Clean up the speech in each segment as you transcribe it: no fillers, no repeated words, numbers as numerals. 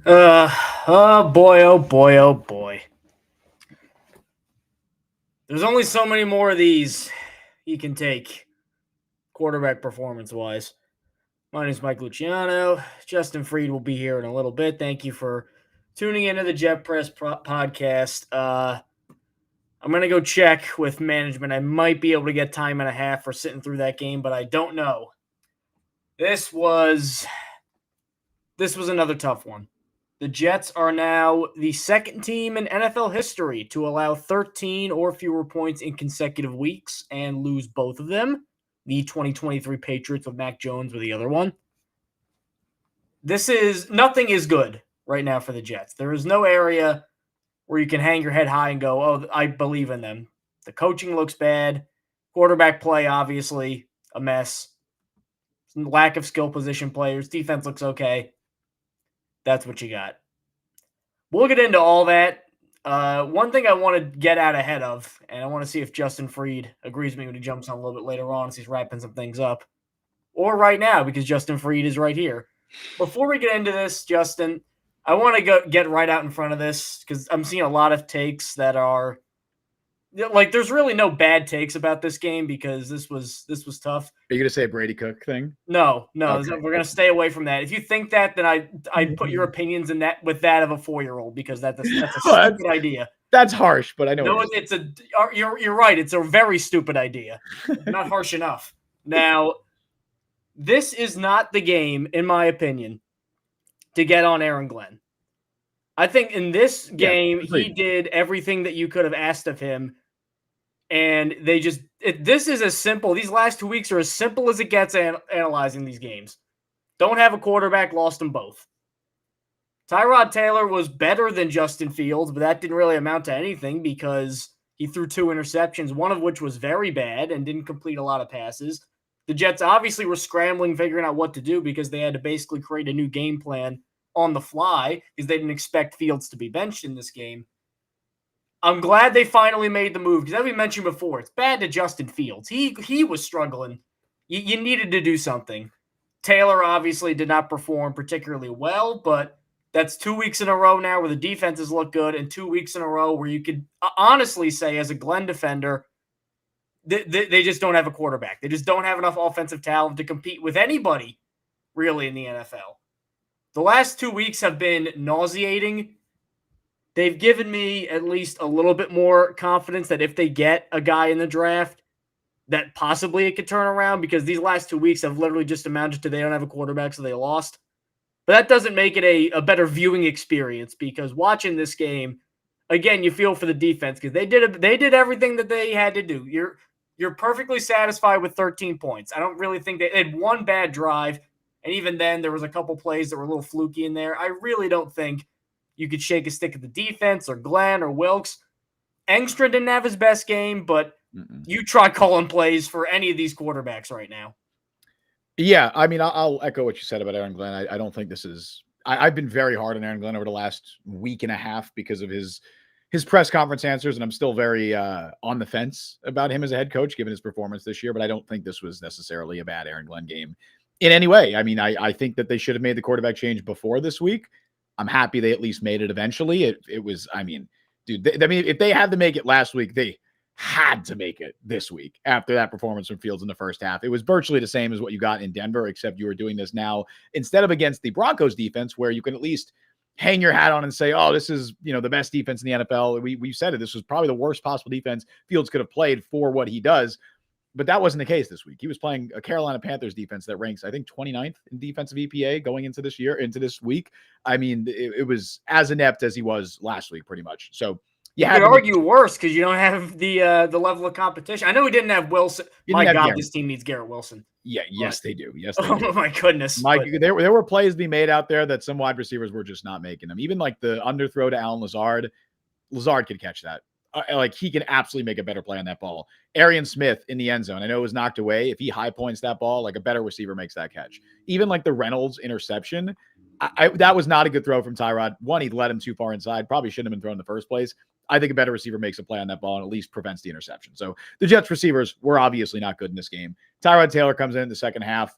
Oh boy, oh boy, oh boy. There's only so many more of these he can take, quarterback performance wise. My name is Mike Luciano. Justin Fried will be here in a little bit. Thank you for tuning into the Jet Press podcast. I'm going to go check with management. I might be able to get time and a half for sitting through that game, but I don't know. This was another tough one. The Jets are now the second team in NFL history to allow 13 or fewer points in consecutive weeks and lose both of them. The 2023 Patriots with Mac Jones were the other one. Nothing is good right now for the Jets. There is no area where you can hang your head high and go, oh, I believe in them. The coaching looks bad. Quarterback play, obviously, a mess. Lack of skill position players. Defense looks okay. That's what you got. We'll get into all that. One thing I want to get out ahead of, and I want to see if Justin Fried agrees with me when he jumps on a little bit later on as he's wrapping some things up, or right now because Justin Fried is right here. Before we get into this, Justin, I want to get right out in front of this because I'm seeing a lot of takes that are like there's really no bad takes about this game because this was tough. Are you gonna say a Brady Cook thing? No, okay. We're gonna stay away from that. If you think that, then I put your opinions in that with that of a 4-year-old because that's a stupid idea. That's harsh, but I know. No, you're right. It's a very stupid idea. Not harsh enough. Now, this is not the game, in my opinion, to get on Aaron Glenn. I think in this game, he did everything that you could have asked of him. And this is as simple. These last 2 weeks are as simple as it gets analyzing these games. Don't have a quarterback, lost them both. Tyrod Taylor was better than Justin Fields, but that didn't really amount to anything because he threw 2 interceptions, one of which was very bad and didn't complete a lot of passes. The Jets obviously were scrambling, figuring out what to do because they had to basically create a new game plan on the fly because they didn't expect Fields to be benched in this game. I'm glad they finally made the move because as we mentioned before, it's bad to Justin Fields. He was struggling. You needed to do something. Taylor obviously did not perform particularly well, but that's 2 weeks in a row now where the defenses look good and 2 weeks in a row where you could honestly say as a Glenn defender, they just don't have a quarterback. They just don't have enough offensive talent to compete with anybody really in the NFL. The last 2 weeks have been nauseating. They've given me at least a little bit more confidence that if they get a guy in the draft, that possibly it could turn around because these last 2 weeks have literally just amounted to they don't have a quarterback, so they lost. But that doesn't make it a better viewing experience because watching this game, again, you feel for the defense because they did everything that they had to do. You're perfectly satisfied with 13 points. I don't really think they had one bad drive, and even then there was a couple plays that were a little fluky in there. I really don't think you could shake a stick at the defense or Glenn or Wilkes. Engstrom didn't have his best game, but you try calling plays for any of these quarterbacks right now. Yeah, I mean, I'll echo what you said about Aaron Glenn. I don't think this is – I've been very hard on Aaron Glenn over the last week and a half because of his press conference answers, and I'm still very on the fence about him as a head coach given his performance this year, but I don't think this was necessarily a bad Aaron Glenn game in any way. I mean, I think that they should have made the quarterback change before this week. I'm happy they at least made it eventually. It was, I mean, dude, if they had to make it last week, they had to make it this week after that performance from Fields in the first half. It was virtually the same as what you got in Denver, except you were doing this now instead of against the Broncos defense, where you can at least hang your hat on and say, oh, this is, the best defense in the NFL. We said it. This was probably the worst possible defense Fields could have played for what he does. But that wasn't the case this week. He was playing a Carolina Panthers defense that ranks, I think, 29th in defensive EPA going into this week. I mean, it was as inept as he was last week, pretty much. So you could argue worse because you don't have the level of competition. I know we didn't have Wilson. This team needs Garrett Wilson. Yeah, yes, they do. Yes, they do. Oh my goodness, Mike. There were plays to be made out there that some wide receivers were just not making them. Even like the underthrow to Allen Lazard. Lazard could catch that. He can absolutely make a better play on that ball. Arian Smith in the end zone. I know it was knocked away. If he high points that ball, like a better receiver makes that catch. Even like the Reynolds interception, that was not a good throw from Tyrod. One, he led him too far inside. Probably shouldn't have been thrown in the first place. I think a better receiver makes a play on that ball and at least prevents the interception. So the Jets receivers were obviously not good in this game. Tyrod Taylor comes in the second half.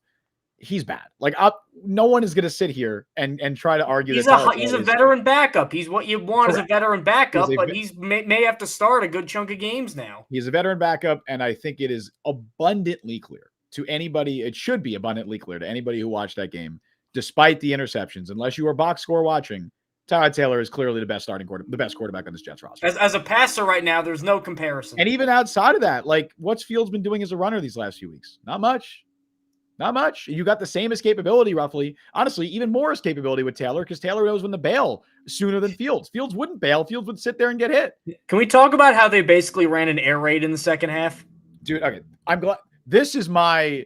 he's bad. Like, no one is going to sit here and try to argue he's that he's a veteran backup. He's what you want as a veteran backup, but he's may have to start a good chunk of games now. He's a veteran backup, and I think it is abundantly clear to anybody. It should be abundantly clear to anybody who watched that game, despite the interceptions, unless you were box score watching. Tyrod Taylor is clearly the best quarterback on this Jets roster. As a passer right now, there's no comparison. And even outside of that, like, what's Fields been doing as a runner these last few weeks? Not much. Not much. You got the same escapability, roughly. Honestly, even more escapability with Taylor, because Taylor knows when to bail sooner than Fields. Fields wouldn't bail. Fields would sit there and get hit. Can we talk about how they basically ran an air raid in the second half? Dude, okay. I'm glad. This is my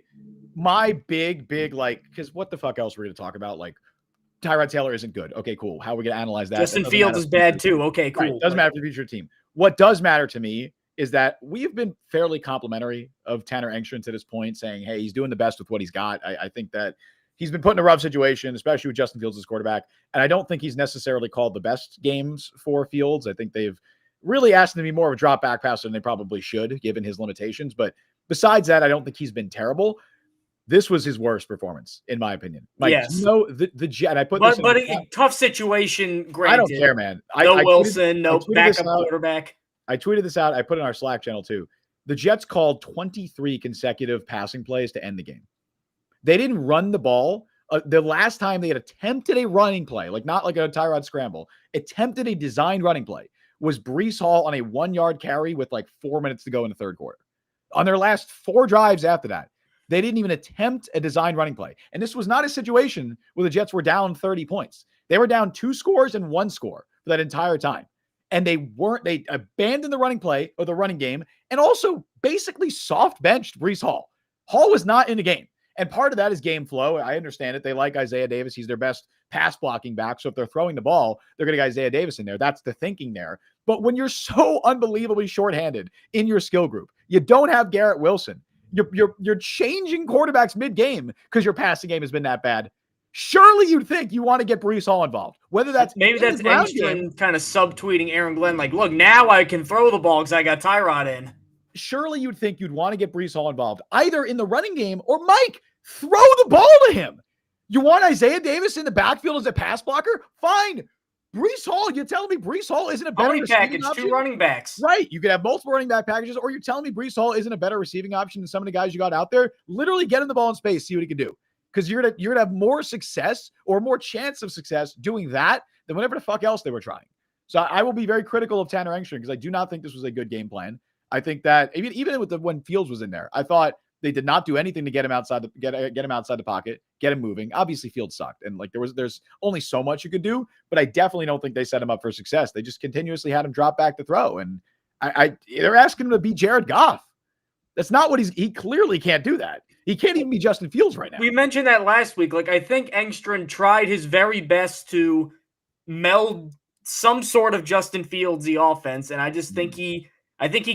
big, like, because what the fuck else we're going to talk about? Like, Tyrod Taylor isn't good. Okay, cool. How are we going to analyze that? Justin Fields is bad too. Okay, cool. Right. Doesn't matter for the future team. What does matter to me is that we've been fairly complimentary of Tanner Engstrand to this point, saying, hey, he's doing the best with what he's got. I think that he's been put in a rough situation, especially with Justin Fields as quarterback. And I don't think he's necessarily called the best games for Fields. I think they've really asked him to be more of a drop back passer than they probably should, given his limitations. But besides that, I don't think he's been terrible. This was his worst performance, in my opinion. Like, yes. The Jet. I put this but a tough situation. Granted, I don't care, man. No Wilson, no backup quarterback. I tweeted this out. I put it in our Slack channel too. The Jets called 23 consecutive passing plays to end the game. They didn't run the ball. The last time they had attempted a running play, like not like a Tyrod scramble, attempted a designed running play, was Breece Hall on a 1-yard carry with like 4 minutes to go in the third quarter. On their last 4 drives after that, they didn't even attempt a designed running play. And this was not a situation where the Jets were down 30 points. They were down 2 scores and 1 score for that entire time. And they abandoned the running play or the running game and also basically soft benched Breece Hall. Hall was not in the game. And part of that is game flow. I understand it. They like Isaiah Davis. He's their best pass blocking back. So if they're throwing the ball, they're going to get Isaiah Davis in there. That's the thinking there. But when you're so unbelievably shorthanded in your skill group, you don't have Garrett Wilson. You're changing quarterbacks mid-game because your passing game has been that bad. Surely you'd think you want to get Breece Hall involved. Whether that's Engstrand kind of subtweeting Aaron Glenn, like, look, now I can throw the ball because I got Tyrod in. Surely you'd think you'd want to get Breece Hall involved, either in the running game or Mike, throw the ball to him. You want Isaiah Davis in the backfield as a pass blocker? Fine. Breece Hall, you're telling me Breece Hall isn't a better package, option? 2 running backs. Right. You could have multiple running back packages, or you're telling me Breece Hall isn't a better receiving option than some of the guys you got out there. Literally get him the ball in space, see what he can do. Because you're gonna have more success or more chance of success doing that than whatever the fuck else they were trying. So I will be very critical of Tanner Engstrand because I do not think this was a good game plan. I think that even with when Fields was in there, I thought they did not do anything to get him outside the pocket, get him moving. Obviously, Fields sucked, and like there's only so much you could do. But I definitely don't think they set him up for success. They just continuously had him drop back to throw, and they're asking him to be Jared Goff. That's not what he clearly can't do that. He can't even be Justin Fields right now. We mentioned that last week. Like, I think Engstrand tried his very best to meld some sort of Justin Fields-y offense, and I just think he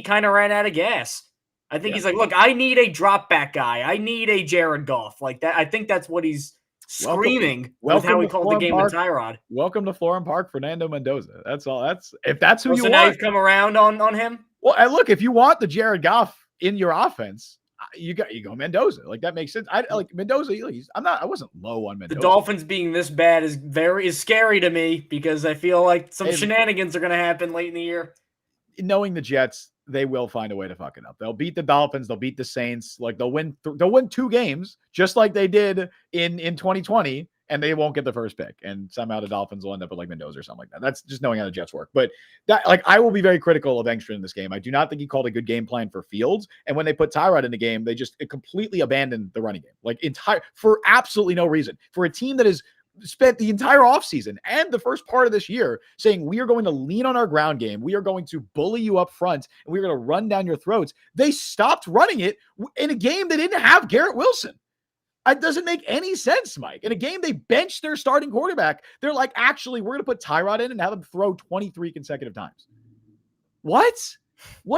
kind of ran out of gas. I think he's like, look, I need a drop back guy. I need a Jared Goff. Like that. I think that's what he's screaming with how he called the game with Tyrod. Welcome to Florham Park, Fernando Mendoza. That's all. If that's who you want. Now you've come around on him. Well, and look, if you want the Jared Goff in your offense, you go Mendoza. Like that makes sense. I like Mendoza. I wasn't low on Mendoza. The Dolphins being this bad is scary to me because I feel like some shenanigans are going to happen late in the year. Knowing the Jets, they will find a way to fuck it up. They'll beat the Dolphins. They'll beat the Saints. Like they'll win 2 games just like they did in 2020, and they won't get the first pick. And somehow the Dolphins will end up with like Mendoza or something like that. That's just knowing how the Jets work. But that, like, I will be very critical of Engstrand in this game. I do not think he called a good game plan for Fields. And when they put Tyrod in the game, they just completely abandoned the running game, like for absolutely no reason. For a team that has spent the entire offseason and the first part of this year saying we are going to lean on our ground game, we are going to bully you up front, and we're going to run down your throats. They stopped running it in a game they didn't have Garrett Wilson. It doesn't make any sense, Mike. In a game they benched their starting quarterback, they're like, actually, we're going to put Tyrod in and have him throw 23 consecutive times. What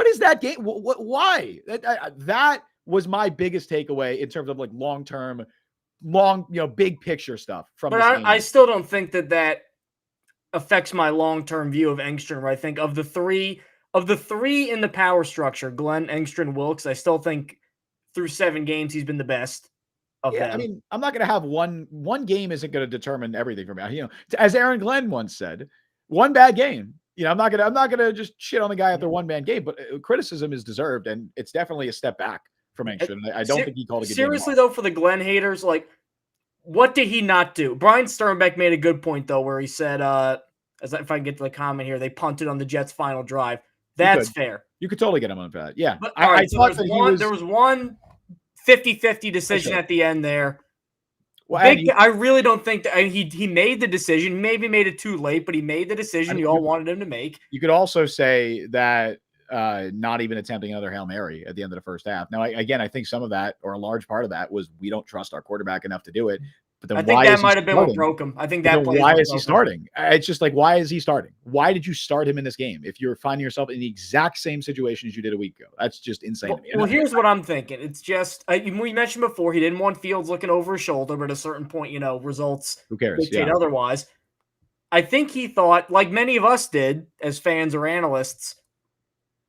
is that game? Why? That was my biggest takeaway in terms of like long-term, big picture stuff from this game. I still don't think that affects my long-term view of Engstrand. Where I think of the three in the power structure, Glenn, Engstrand, Wilkes, I still think through 7 games he's been the best. of Yeah, I them. mean, I'm not going to have one game isn't going to determine everything for me. As Aaron Glenn once said, one bad game. I'm not gonna just shit on the guy after one bad game, but criticism is deserved, and it's definitely a step back from Engstrom. I don't think he called a good game. Seriously though, for the Glenn haters, like, what did he not do? Brian Sternbeck made a good point though, where he said, if I can get to the comment here, they punted on the Jets' final drive. That's fair. You could totally get him on that. Yeah, but I thought that there was one 50-50 decision at the end there. Well, I really don't think that he made the decision. Maybe made it too late, but he made the decision you all wanted him to make. You could also say that not even attempting another Hail Mary at the end of the first half. Now, I think some of that, or a large part of that, was we don't trust our quarterback enough to do it. But then I think that might have been what broke him. I think that why is he starting? It's just like, why is he starting? Why did you start him in this game if you're finding yourself in the exact same situation as you did a week ago? That's just insane to me. Well, here's what I'm thinking. It's just we mentioned before he didn't want Fields looking over his shoulder, but at a certain point, results who cares? Dictate otherwise. I think he thought, like many of us did as fans or analysts,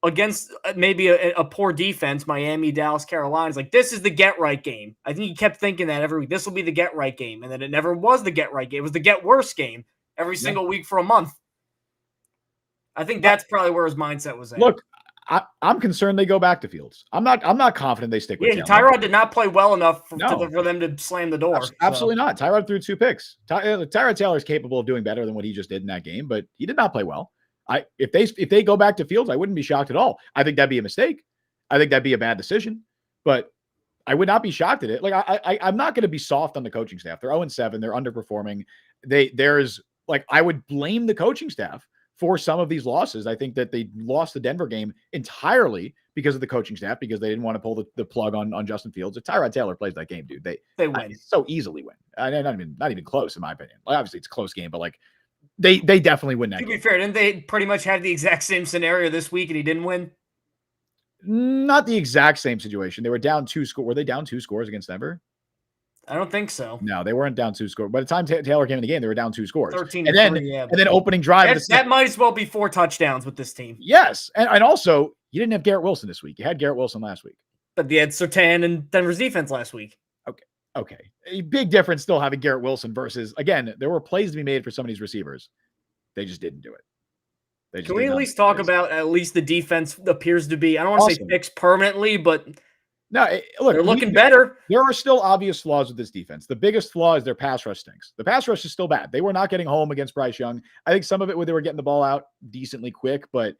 against maybe a poor defense, Miami, Dallas, Carolina, like, this is the get-right game. I think he kept thinking that every week. This will be the get-right game. And then it never was the get-right game. It was the get-worse game every single week for a month. I think that's probably where his mindset was at. Look, I'm concerned they go back to Fields. I'm not confident they stick with Taylor. Tyrod did not play well enough for them to slam the door. Absolutely not. Tyrod threw 2 picks. Tyrod Taylor is capable of doing better than what he just did in that game, but he did not play well. If they go back to Fields, I wouldn't be shocked at all. I think that'd be a mistake. I think that'd be a bad decision, but I would not be shocked at it. Like, I'm not going to be soft on the coaching staff. They're 0-7. They're underperforming. I would blame the coaching staff for some of these losses. I think that they lost the Denver game entirely because of the coaching staff, because they didn't want to pull the plug on Justin Fields. If Tyrod Taylor plays that game, dude, they win. So easily win. Not even close, in my opinion. Like, obviously it's a close game, but like, they definitely win that game. To be fair, didn't they pretty much have the exact same scenario this week and he didn't win? Not the exact same situation. They were down 2 scores. Were they down 2 scores against Denver? I don't think so. No, they weren't down 2 scores. By the time Taylor came in the game, they were down 2 scores. 13 and then opening drive. That might as well be 4 touchdowns with this team. Yes. And also, you didn't have Garrett Wilson this week. You had Garrett Wilson last week. But you had Surtain and Denver's defense last week. Okay. A big difference still having Garrett Wilson versus, again, there were plays to be made for some of these receivers. They just didn't do it. Can we at least talk about at least the defense appears to be, I don't want to say fixed permanently, but no, look, they're looking better. There are still obvious flaws with this defense. The biggest flaw is their pass rush stinks. The pass rush is still bad. They were not getting home against Bryce Young. I think some of it where they were getting the ball out decently quick, but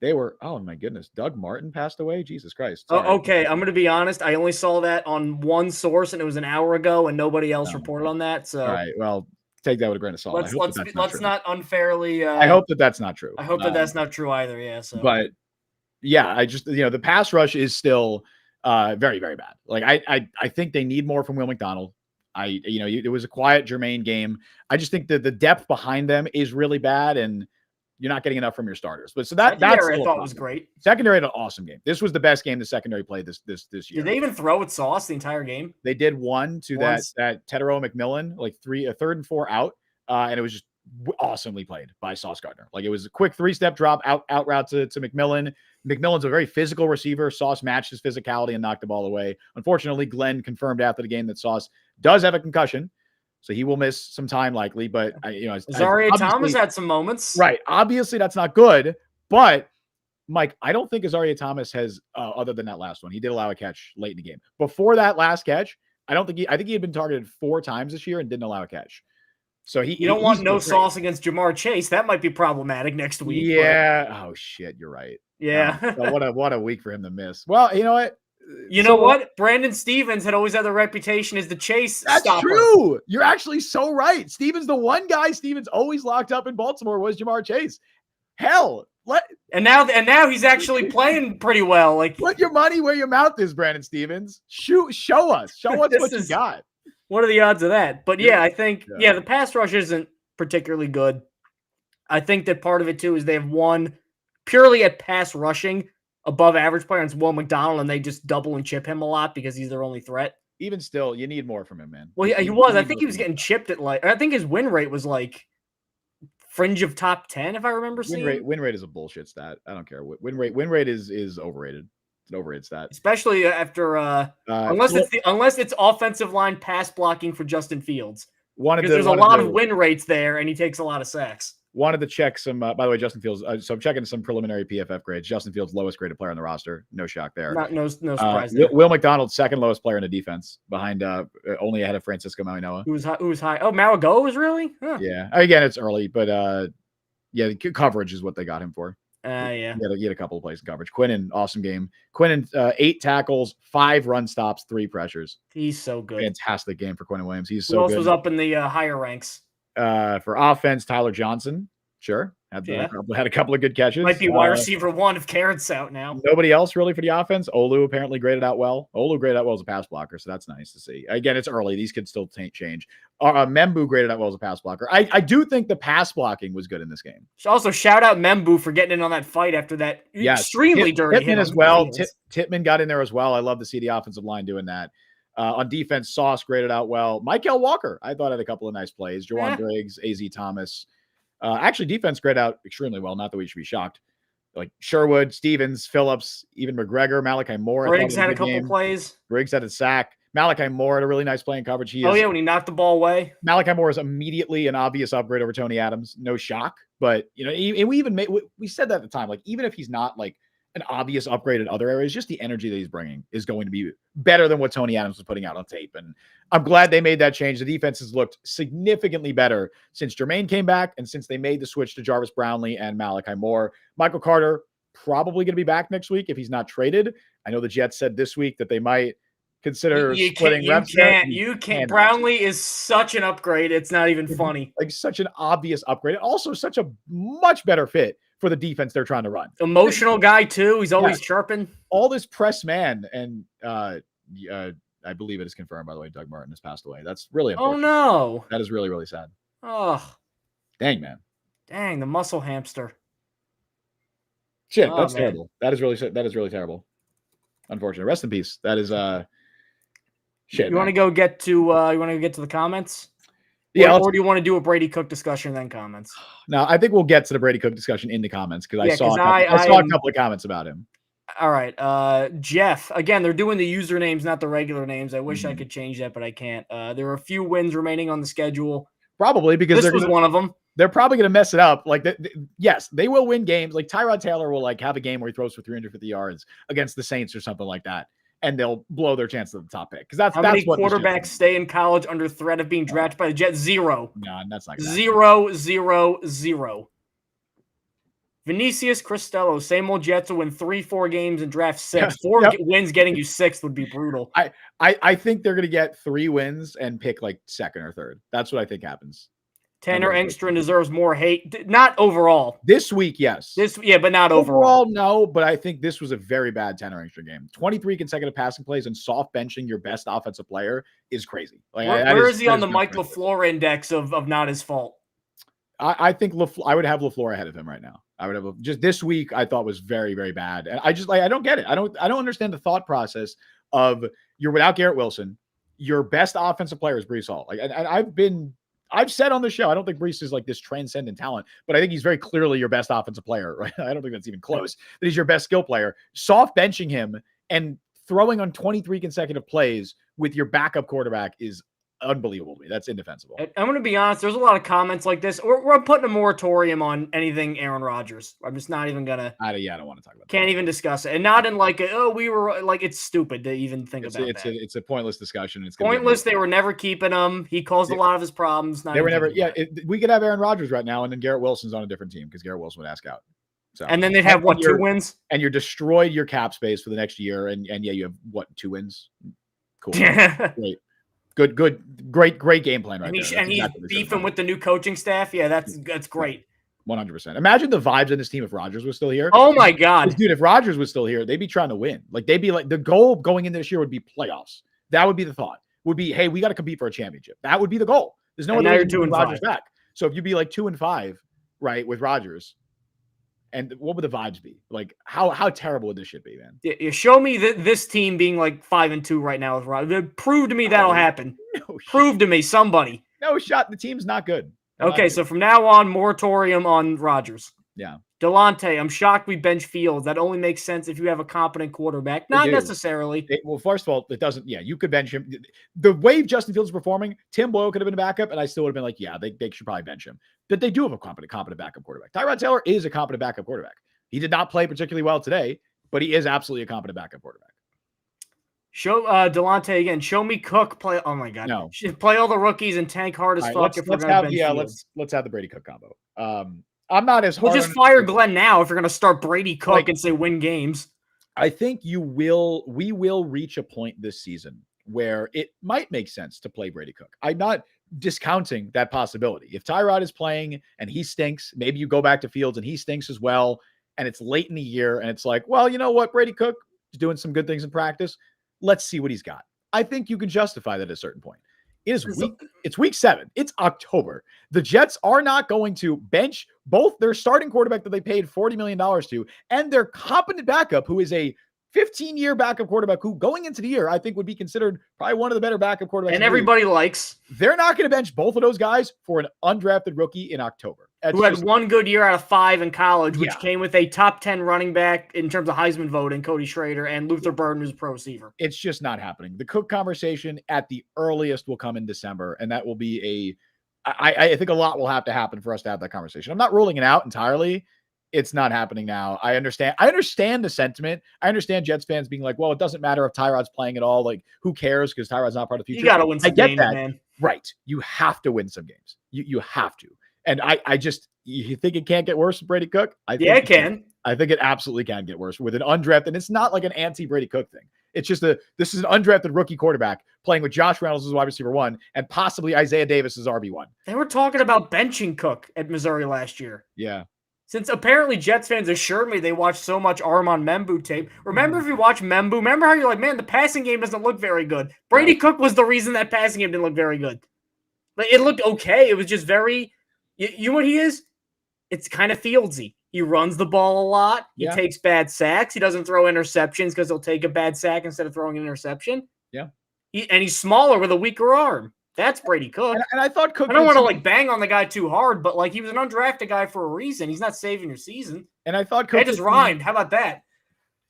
they were, oh my goodness, Doug Martin passed away. Jesus Christ. Okay. I'm going to be honest. I only saw that on one source and it was an hour ago and nobody else reported on that. So, all right. Well, take that with a grain of salt. Let's not unfairly. I hope that's not true. I hope that's not true either. Yeah. So, but yeah, I just, the pass rush is still very, very bad. Like, I think they need more from Will McDonald. It was a quiet Jermaine game. I just think that the depth behind them is really bad, and you're not getting enough from your starters. But so that's I thought was great. Secondary had an awesome game. This was the best game the secondary played this year. Did they even throw with Sauce the entire game? They did one to that Tedero McMillan, like a 3rd and 4 out, and it was just awesomely played by Sauce Gardner. Like, it was a quick 3-step drop out route to McMillan. McMillan's a very physical receiver. Sauce matched his physicality and knocked the ball away. Unfortunately, Glenn confirmed after the game that Sauce does have a concussion, so he will miss some time likely. But Zaria Thomas had some moments, right? Obviously, that's not good. But Mike, I don't think Azaria Thomas has, other than that last one, he did allow a catch late in the game. Before that last catch, I think he had been targeted 4 times this year and didn't allow a catch. So you don't want no Sauce against Jamar Chase. That might be problematic next week. Yeah. But... Oh shit, you're right. Yeah. What a week for him to miss. Well, you know what? Know what? Brandon Stevens had always had the reputation as the chase stopper. True. You're actually so right. Stevens, the one guy Stevens always locked up in Baltimore was Jamar Chase. Hell, and now he's actually playing pretty well. Like, put your money where your mouth is, Brandon Stevens. Show us what you got. What are the odds of that? But yeah, I think the pass rush isn't particularly good. I think that part of it too is they have one purely at pass rushing above average player, and it's Will McDonald, and they just double and chip him a lot because he's their only threat. Even still, you need more from him, man. Well, he was. I think he was getting chipped at I think his win rate was like fringe of top 10, if I remember seeing. Win rate is a bullshit stat. I don't care. Win rate is overrated. It's an overrated stat. Especially after unless it's offensive line pass blocking for Justin Fields. Because there's a lot of win rates there, and he takes a lot of sacks. Wanted to check some, by the way, Justin Fields. So I'm checking some preliminary PFF grades. Justin Fields, lowest graded player on the roster. No shock there. No surprise there. Will McDonald, second lowest player in the defense, behind only ahead of Francisco Mauigoa. Who's high? Oh, Mauigoa was really? Huh. Yeah. Again, it's early, but yeah, the coverage is what they got him for. Yeah. He had a couple of plays in coverage. Quinnen, awesome game. Quinnen, 8 tackles, 5 run stops, 3 pressures. He's so good. Fantastic game for Quinnen Williams. He's Who so else good. was up in the higher ranks? For offense, Tyler Johnson. Sure. Had a couple of good catches. Might be wide receiver 1 if Carrot's out now. Nobody else really for the offense. Olu apparently graded out well. Olu graded out well as a pass blocker, so that's nice to see. Again, it's early. These could still change. Membu graded out well as a pass blocker. I do think the pass blocking was good in this game. Also, shout out Membu for getting in on that fight after that extremely dirty hit as well. Titman got in there as well. I love to see the offensive line doing that. On defense, Sauce graded out well. Michael Walker, I thought, had a couple of nice plays. Jawan Briggs, AZ Thomas. Actually, defense graded out extremely well. Not that we should be shocked. Like Sherwood, Stevens, Phillips, even McGregor, Malachi Moore. Briggs had a couple plays. Briggs had a sack. Malachi Moore had a really nice play in coverage. When he knocked the ball away. Malachi Moore is immediately an obvious upgrade over Tony Adams. No shock. But, we said that at the time. Like, even if he's not like an obvious upgrade in other areas, just the energy that he's bringing is going to be better than what Tony Adams was putting out on tape. And I'm glad they made that change. The defense has looked significantly better since Jermaine came back and since they made the switch to Jarvis Brownlee and Malachi Moore. Michael Carter probably going to be back next week if he's not traded. I know the Jets said this week that they might consider splitting reps. You can't. Brownlee is such an upgrade. It's not even funny. Like such an obvious upgrade. Also such a much better fit for the defense they're trying to run. Emotional guy too. He's always chirping. All this press man, and I believe it is confirmed, by the way, Doug Martin has passed away. That's really unfortunate. Oh no. That is really, really sad. Oh. Dang, man. Dang, the muscle hamster. Shit, that's terrible. That is really terrible. Unfortunate. Rest in peace. That is shit. You want to get to the comments? Yeah. Or do you want to do a Brady Cook discussion and then comments? No, I think we'll get to the Brady Cook discussion in the comments because I saw a couple of comments about him. All right. Jeff, again, they're doing the usernames, not the regular names. I wish I could change that, but I can't. There are a few wins remaining on the schedule. Probably because this was one of them. They're probably going to mess it up. Like, yes, they will win games. Like Tyrod Taylor will have a game where he throws for 350 yards against the Saints or something like that. And they'll blow their chance at the top pick. Because that's many quarterbacks stay in college under threat of being drafted by the Jets? 0. No, that's not 0, 0, 0. Vinicius Cristello, same old Jets will win 3-4 games and draft 6. 4 wins getting you 6th would be brutal. I think they're going to get 3 wins and pick like 2nd or 3rd. That's what I think happens. Tanner Engstrand deserves more hate. Not overall. This week, yes. But not overall. No, but I think this was a very bad Tanner Engstrand game. 23 consecutive passing plays and soft benching your best offensive player is crazy. Like, where is he on the Mike LaFleur index of not his fault? I think I would have LaFleur ahead of him right now. I would have just this week. I thought was very, very bad, and I don't get it. I don't understand the thought process of you're without Garrett Wilson. Your best offensive player is Breece Hall. Like, and I've said on the show, I don't think Breece is like this transcendent talent, but I think he's very clearly your best offensive player, right? I don't think that's even close. That he's your best skill player. Soft benching him and throwing on 23 consecutive plays with your backup quarterback is unbelievable to me. That's indefensible. I'm going to be honest. There's a lot of comments like this. We're putting a moratorium on anything Aaron Rodgers. I'm just not even going to. I don't want to talk about that. Can't even discuss it. And not in like, we were like, it's stupid to even think about that. It's a pointless discussion. It's pointless. They were never keeping him. He caused a lot of his problems. They were never. Yeah. We could have Aaron Rodgers right now, and then Garrett Wilson's on a different team because Garrett Wilson would ask out. So, and then they'd have 2 wins? And you're destroyed your cap space for the next year. And you have 2 wins? Cool. Great. Great game plan right there. And he's beefing with the new coaching staff. Yeah, that's great. 100%. Imagine the vibes in this team if Rodgers was still here. Oh my God. Dude, if Rodgers was still here, they'd be trying to win. Like they'd be like, the goal going into this year would be playoffs. That would be the thought. Would be, hey, we got to compete for a championship. That would be the goal. There's no other reason to bring Rodgers back. So if you'd be like 2-5, right, with Rodgers, and what would the vibes be? Like, how terrible would this shit be, man? You show me this team being like 5-2 right now with Rodgers. Prove to me that'll happen. Prove to me, somebody. No shot. The team's not good. Okay, so from now on, moratorium on Rodgers. Yeah. Delonte, I'm shocked we bench Fields. That only makes sense if you have a competent quarterback. Not necessarily. Well, first of all, it doesn't. Yeah, you could bench him. The way Justin Fields is performing, Tim Boyle could have been a backup, and I still would have been like, yeah, they should probably bench him. But they do have a competent backup quarterback. Tyrod Taylor is a competent backup quarterback. He did not play particularly well today, but he is absolutely a competent backup quarterback. Show Delonte again. Show me Cook play. Oh my god, no, play all the rookies and tank hard as fuck. If we're gonna bench Fields. Let's have the Brady Cook combo. I'm not as hard. We'll just fire Glenn now if you're gonna start Brady Cook and say win games. I think we will reach a point this season where it might make sense to play Brady Cook. I'm not discounting that possibility. If Tyrod is playing and he stinks, maybe you go back to Fields and he stinks as well, and it's late in the year and it's like, well, you know what, Brady Cook is doing some good things in practice. Let's see what he's got. I think you can justify that at a certain point. It's week 7. It's October. The Jets are not going to bench both their starting quarterback that they paid $40 million to and their competent backup, who is a 15-year backup quarterback who going into the year, I think would be considered probably one of the better backup quarterbacks. And everybody likes. They're not going to bench both of those guys for an undrafted rookie in October. Who had one good year out of 5 in college, which came with a top 10 running back in terms of Heisman voting, Cody Schrader, and Luther Burden, who's a pro receiver. It's just not happening. The Cook conversation at the earliest will come in December, and that will be I think a lot will have to happen for us to have that conversation. I'm not ruling it out entirely. It's not happening now. I understand the sentiment. I understand Jets fans being like, well, it doesn't matter if Tyrod's playing at all. Like, who cares? Because Tyrod's not part of the future. You got to win some games, man. Right. You have to win some games. You have to. And you think it can't get worse with Brady Cook? I think it can. I think it absolutely can get worse with an undrafted. And it's not like an anti-Brady Cook thing. It's just this is an undrafted rookie quarterback playing with Josh Reynolds as wide receiver 1 and possibly Isaiah Davis as RB1. They were talking about benching Cook at Missouri last year. Yeah. Since apparently Jets fans assured me they watched so much Armand Membu tape. Remember, if you watch Membu, remember how you're like, man, the passing game doesn't look very good. Brady Cook was the reason that passing game didn't look very good. Like, it looked okay. It was just very, you know what he is? It's kind of Fieldsy. He runs the ball a lot. He takes bad sacks. He doesn't throw interceptions because he'll take a bad sack instead of throwing an interception. Yeah. And he's smaller with a weaker arm. That's Brady Cook. And I thought Cook. I don't want to bang on the guy too hard, but he was an undrafted guy for a reason. He's not saving your season. And I thought Cook. That just rhymed. How about that?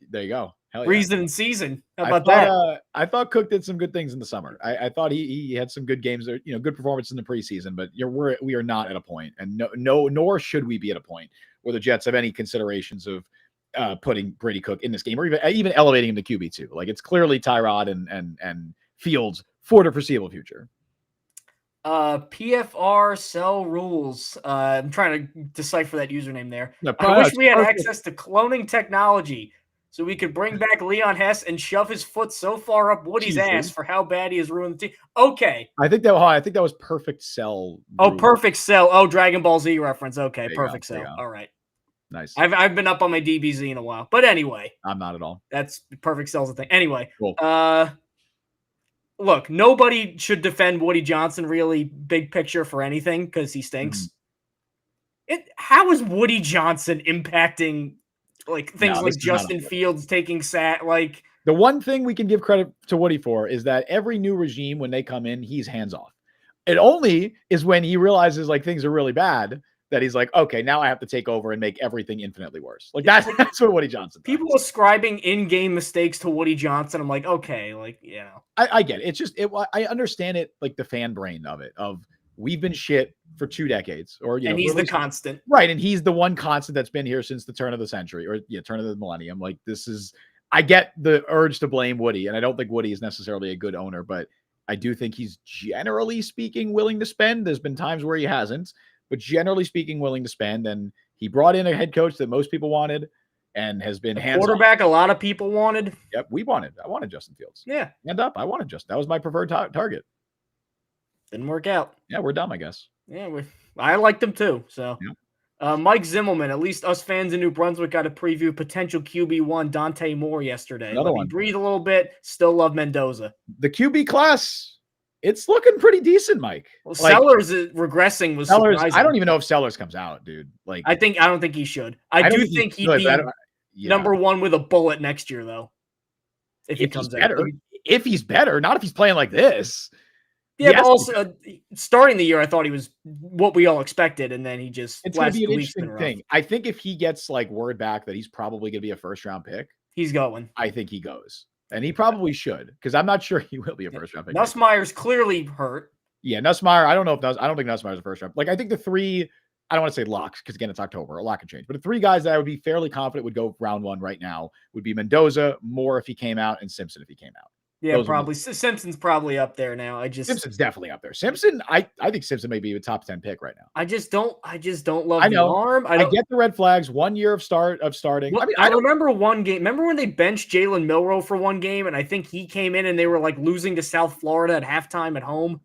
There you go. Hell yeah. Reason and season. How about that? I thought Cook did some good things in the summer. I thought he had some good games there, good performance in the preseason. But we are not at a point, and nor should we be at a point where the Jets have any considerations of putting Brady Cook in this game, or even elevating him to QB2. Like, it's clearly Tyrod and Fields for the foreseeable future. PFR sell rules. I'm trying to decipher that username there. No, I wish we had access to cloning technology so we could bring back Leon Hess and shove his foot so far up Woody's ass for how bad he has ruined the team. Okay. I think that was perfect sell. Oh, perfect sell. Oh, Dragon Ball Z reference. Okay, perfect sell. All right. Nice. I've been up on my DBZ in a while. But anyway. I'm not at all. That's perfect sell's a thing. Anyway. Cool. Look, nobody should defend Woody Johnson really big picture for anything because he stinks. How is Woody Johnson impacting things like Justin Fields taking the one thing we can give credit to Woody for is that every new regime, when they come in, he's hands off. It only is when he realizes things are really bad that he's like, okay, now I have to take over and make everything infinitely worse. That's what Woody Johnson does. People ascribing in-game mistakes to Woody Johnson. I'm like, okay, I get it. It's just, I understand it, the fan brain of it, of we've been shit for 2 decades, and he's the constant. Right. And he's the one constant that's been here since the turn of the century or turn of the millennium. I get the urge to blame Woody, and I don't think Woody is necessarily a good owner, but I do think he's generally speaking willing to spend. There's been times where he hasn't, but generally speaking, willing to spend. And he brought in a head coach that most people wanted and has been hands-on. Quarterback a lot of people wanted. Yep, I wanted Justin Fields. Yeah. Hand up. I wanted Justin. That was my preferred target. Didn't work out. Yeah, we're dumb, I guess. Yeah, I liked him too. So, Mike Zimmelman, at least us fans in New Brunswick got a preview of potential QB1 Dante Moore yesterday. Another one. Breathe a little bit. Still love Mendoza. The QB class, it's looking pretty decent, Mike. Well, Sellers regressing was surprising. I don't even know if Sellers comes out, dude. I don't think he should. I do think he'd be number 1 with a bullet next year, though. If he comes out. If he's better, not if he's playing like this. Yeah, but also starting the year, I thought he was what we all expected, and then he just it's going to be an 2 weeks been interesting rough. thing. I think if he gets like word back that he's probably going to be a first round pick, He's going. I think he goes, and he probably should because I'm not sure he will be a first round pick. Nussmeier's clearly hurt. Yeah, Nussmeier. I don't think Nussmeier's a first round. Like I think the three. I don't want to say locks because again it's October. A lot can change, but the three guys that I would be fairly confident would go round one right now would be Mendoza, Moore if he came out, and Simpson if he came out. Yeah, probably. Simpson's probably up there now. Simpson's definitely up there. Simpson, I think Simpson may be a top 10 pick right now. I just don't love the arm. I get the red flags. 1 year of starting. Well, I remember one game. Remember when they benched Jalen Milroe for one game, and I think he came in and they were like losing to South Florida at halftime at home.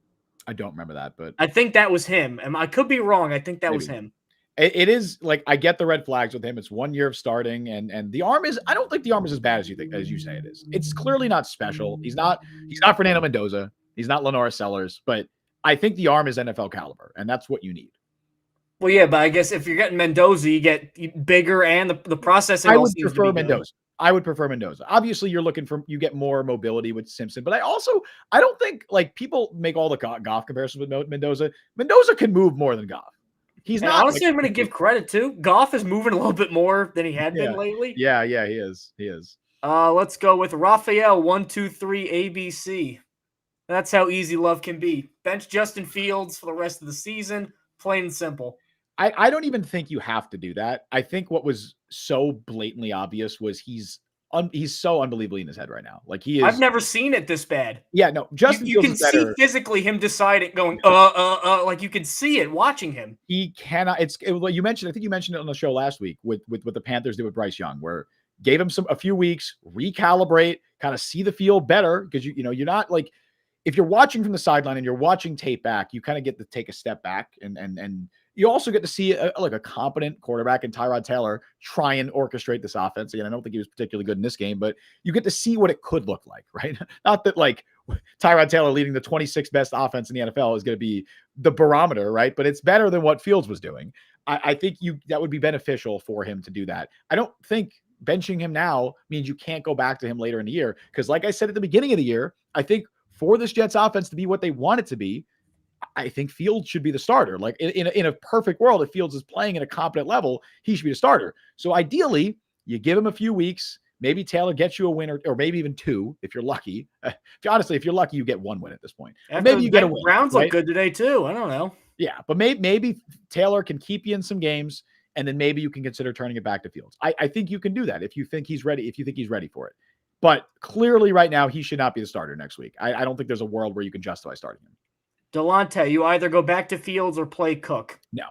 I don't remember that, but I think that was him. And I could be wrong. I think that was him. It is like I get the red flags with him. It's 1 year of starting, and the arm is. I don't think the arm is as bad as you say it is. It's clearly not special. He's not Fernando Mendoza. He's not Lenora Sellers, but I think the arm is NFL caliber, and that's what you need. Well, yeah, but I guess if you're getting Mendoza, you get bigger, and the processing. I would prefer Mendoza. I would prefer Mendoza. Obviously, you get more mobility with Simpson, but I don't think like people make all the Goff comparisons with Mendoza. Mendoza can move more than Goff. He's not. Honestly, I'm going to give credit to Goff is moving a little bit more than he had been lately. Yeah, he is. He is. Let's go with Raphael 123 ABC. That's how easy love can be. Bench Justin Fields for the rest of the season. Plain and simple. I don't even think you have to do that. I think what was so blatantly obvious was he's so unbelievably in his head right now. Like he is. I've never seen it this bad. Yeah, no. Justin you can see physically him deciding, going, like you can see it watching him. He cannot. You mentioned. I think you mentioned it on the show last week with what the Panthers did with Bryce Young, where gave him a few weeks, recalibrate, kind of see the field better because you're not like if you're watching from the sideline and you're watching tape back, you kind of get to take a step back and you also get to see a competent quarterback in Tyrod Taylor try and orchestrate this offense. Again, I don't think he was particularly good in this game, but you get to see what it could look like, right? Not that like Tyrod Taylor leading the 26th best offense in the NFL is going to be the barometer, right? But it's better than what Fields was doing. I think that would be beneficial for him to do that. I don't think benching him now means you can't go back to him later in the year. Because like I said at the beginning of the year, I think for this Jets offense to be what they want it to be, I think Fields should be the starter. Like in a perfect world, if Fields is playing at a competent level, he should be the starter. So ideally, you give him a few weeks. Maybe Taylor gets you a win or maybe even two if you're lucky. If you're lucky, you get one win at this point. Maybe you get a win. Browns look good today too. I don't know. Yeah, but maybe Taylor can keep you in some games, and then maybe you can consider turning it back to Fields. I think you can do that if you think he's ready. If you think he's ready for it. But clearly, right now, he should not be the starter next week. I don't think there's a world where you can justify starting him. Delonte, you either go back to Fields or play Cook. No,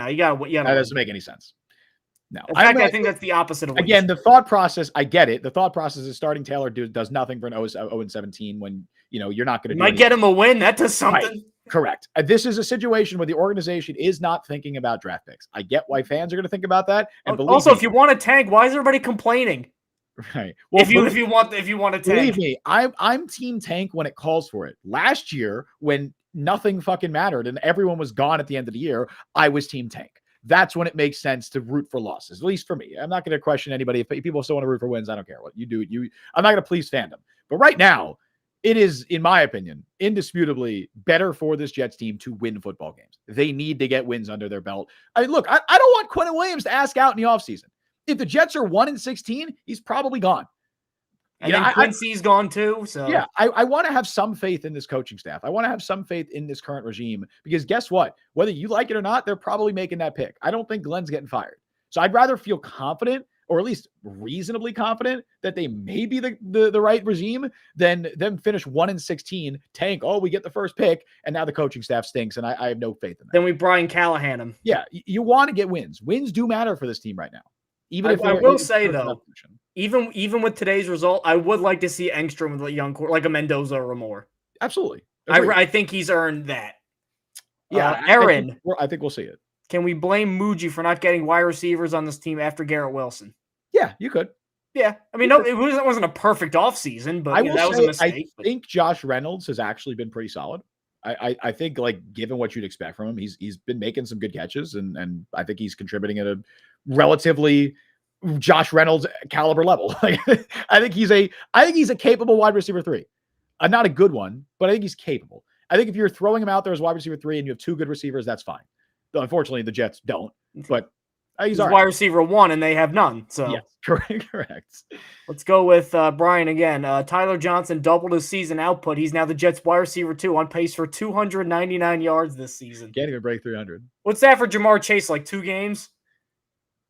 you got to. That doesn't make any sense. No, in fact, I think that's the opposite of what again. The thought process, I get it. The thought process is starting Taylor does nothing for an 0-17 when you're not going to. Might get him a win. That does something. Right. Correct. This is a situation where the organization is not thinking about draft picks. I get why fans are going to think about that. And also, if you want to tank, why is everybody complaining? Right. Well, if you want to tank, believe me, I'm team tank when it calls for it. Last year, when nothing fucking mattered and everyone was gone at the end of the year, I was team tank. That's when it makes sense to root for losses, at least for me. I'm not going to question anybody. If people still want to root for wins, I don't care what you do. I'm not going to please fandom. But right now, it is, in my opinion, indisputably better for this Jets team to win football games. They need to get wins under their belt. I mean, look, I don't want Quentin Williams to ask out in the offseason. If the Jets are 1-16, he's probably gone. And then Quincy's gone too. So yeah, I want to have some faith in this coaching staff. I want to have some faith in this current regime because guess what? Whether you like it or not, they're probably making that pick. I don't think Glenn's getting fired. So I'd rather feel confident or at least reasonably confident that they may be the right regime than them finish 1-16, tank, we get the first pick, and now the coaching staff stinks, and I have no faith in that. Then we Brian Callahan him. Yeah, you want to get wins. Wins do matter for this team right now. Even if I will say though, even with today's result, I would like to see Engstrom with a young core like a Mendoza or more. Absolutely, I think he's earned that. Yeah, Aaron, I think we'll see it. Can we blame Muji for not getting wide receivers on this team after Garrett Wilson? Yeah, you could. Yeah, I mean, no, it wasn't a perfect offseason, but that was a mistake. I think Josh Reynolds has actually been pretty solid. I think, like, given what you'd expect from him, he's been making some good catches, and I think he's contributing at a relatively Josh Reynolds caliber level. Like, I think he's a capable wide receiver 3. Not a good one, but I think he's capable. I think if you're throwing him out there as wide receiver 3 and you have 2 good receivers, that's fine. Unfortunately, the Jets don't, but he's all wide right. receiver 1 and they have none. So yes, correct. Let's go with Brian again. Tyler Johnson doubled his season output. He's now the Jets wide receiver 2 on pace for 299 yards this season. Can't even break 300. What's that for Jamar Chase? Like 2 games?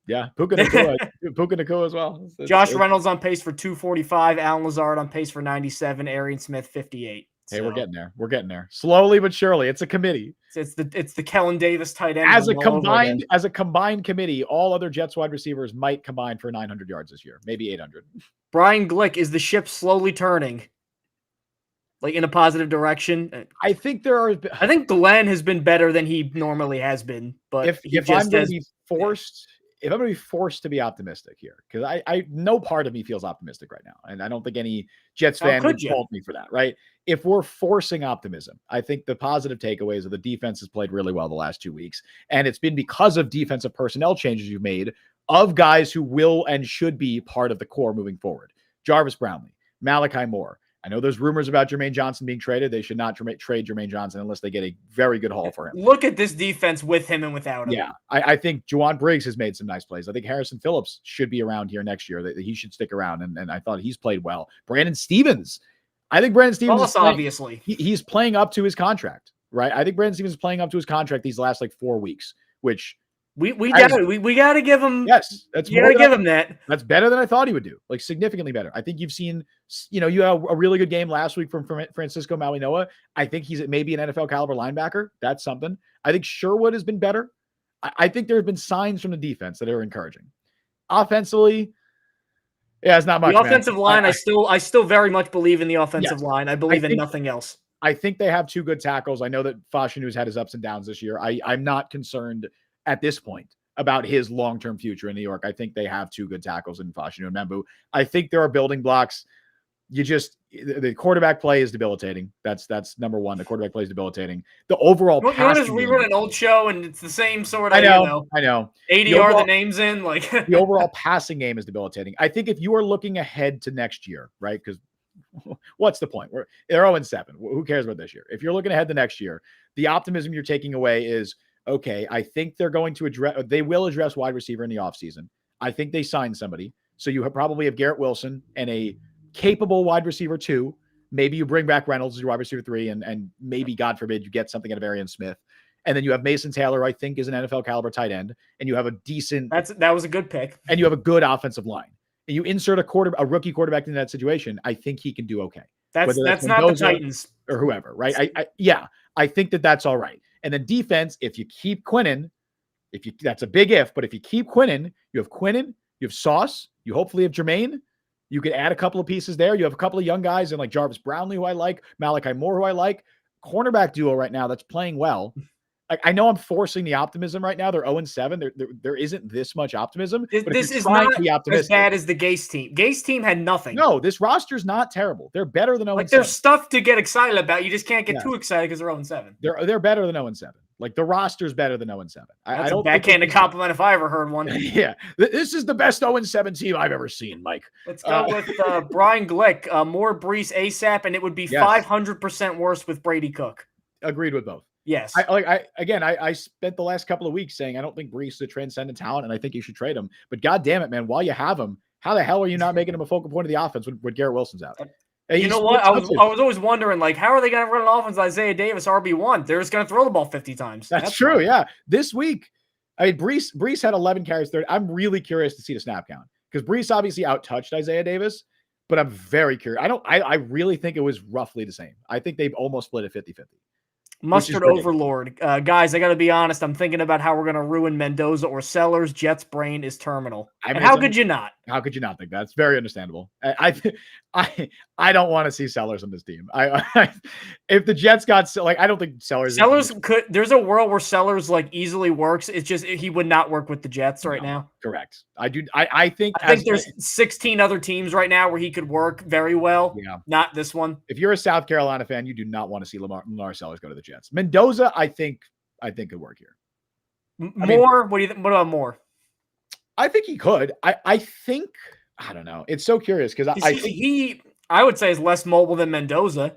Yeah, Puka Nacua as well. Josh Reynolds on pace for 245. Alan Lazard on pace for 97. Arian Smith 58. Hey, we're getting there. We're getting there. Slowly but surely. It's a committee. It's the Kellen Davis tight end. As a combined committee, all other Jets wide receivers might combine for 900 yards this year, maybe 800. Brian Glick, is the ship slowly turning, like in a positive direction? I think I think Glenn has been better than he normally has been, but if I'm going to be forced. If I'm going to be forced to be optimistic here, because I no part of me feels optimistic right now, and I don't think any Jets fan would fault me for that, right? If we're forcing optimism, I think the positive takeaways are the defense has played really well the last 2 weeks, and it's been because of defensive personnel changes you've made of guys who will and should be part of the core moving forward. Jarvis Brownlee, Malachi Moore. I know there's rumors about Jermaine Johnson being traded. They should not trade Jermaine Johnson unless they get a very good haul for him. Look at this defense with him and without him. Yeah, I think Juwan Briggs has made some nice plays. I think Harrison Phillips should be around here next year. That he should stick around, and I thought he's played well. Brandon Stevens. I think Brandon Stevens obviously he's playing up to his contract, right? I think Brandon Stevens is playing up to his contract these last 4 weeks, which we got to give him. Yes, you got to give him that. That's better than I thought he would do. Significantly better. I think you've seen, you had a really good game last week from Francisco Mauigoa. I think he's maybe an NFL caliber linebacker. That's something. I think Sherwood has been better. I think there have been signs from the defense that are encouraging. Offensively, yeah, it's not much. The offensive line, I still very much believe in the offensive line. I believe in nothing else. I think they have 2 good tackles. I know that Fashanu's had his ups and downs this year. I'm not concerned at this point about his long-term future in New York. I think they have 2 good tackles in Fashanu and Membu. I think there are building blocks. The quarterback play is debilitating. That's number 1. The quarterback play is debilitating. The overall you want to rerun an old show and it's the same sort of, I know. ADR the names in the overall passing game is debilitating. I think if you are looking ahead to next year, right? Because what's the point? They're 0-7. Who cares about this year? If you're looking ahead to next year, the optimism you're taking away is, okay, I think they will address wide receiver in the offseason. I think they signed somebody. So you probably have Garrett Wilson and a capable wide receiver 2. Maybe you bring back Reynolds as your wide receiver 3, and maybe, God forbid, you get something out of Arian Smith. And then you have Mason Taylor, I think, is an NFL caliber tight end. And you have a decent... That was a good pick. And you have a good offensive line. And you insert a rookie quarterback into that situation, I think he can do okay. That's not the Titans. Or whoever, right? I think that's all right. And then defense, if you keep Quinnen, that's a big if, but if you keep Quinnen, you have Sauce, you hopefully have Jermaine. You could add a couple of pieces there. You have a couple of young guys and Jarvis Brownlee, who I like, Malachi Moore, who I like. Cornerback duo right now that's playing well. I know I'm forcing the optimism right now. They're 0-7. There isn't this much optimism. This is not as bad as the Gase team. Gase team had nothing. No, this roster's not terrible. They're better than 0-7. There's stuff to get excited about. You just can't get too excited because they're 0-7. They're better than 0-7. The roster's better than 0-7. That's a backhanded compliment if I ever heard one. Yeah, this is the best 0-7 team I've ever seen, Mike. Let's go with Brian Glick. More Brees ASAP, and it would be 500% worse with Brady Cook. Agreed with both. Yes. I spent the last couple of weeks saying I don't think Brees is a transcendent talent, and I think you should trade him. But God damn it, man, while you have him, how the hell are you not making him a focal point of the offense when Garrett Wilson's out? You know what? I was always wondering, how are they going to run an offense with Isaiah Davis, RB1? They're just going to throw the ball 50 times. That's true, fine. Yeah. This week, Brees had 11 carries, 30. I'm really curious to see the snap count because Brees obviously out-touched Isaiah Davis, but I'm very curious. I really think it was roughly the same. I think they've almost split it 50-50. Mustard overlord. Guys, I got to be honest. I'm thinking about how we're going to ruin Mendoza or Sellers. Jet's brain is terminal. How could you not? How could you not think that? It's very understandable. I don't want to see Sellers on this team. If the Jets got I don't think Sellers could. There's a world where Sellers easily works. It's just he would not work with the Jets right now. Correct. I think there's 16 other teams right now where he could work very well. Yeah. Not this one. If you're a South Carolina fan, you do not want to see Lamar Sellers go to the Jets. Mendoza, I think could work here. Moore, what do you think? What about Moore? I think he could. I think I don't know. It's so curious because I think I would say is less mobile than Mendoza.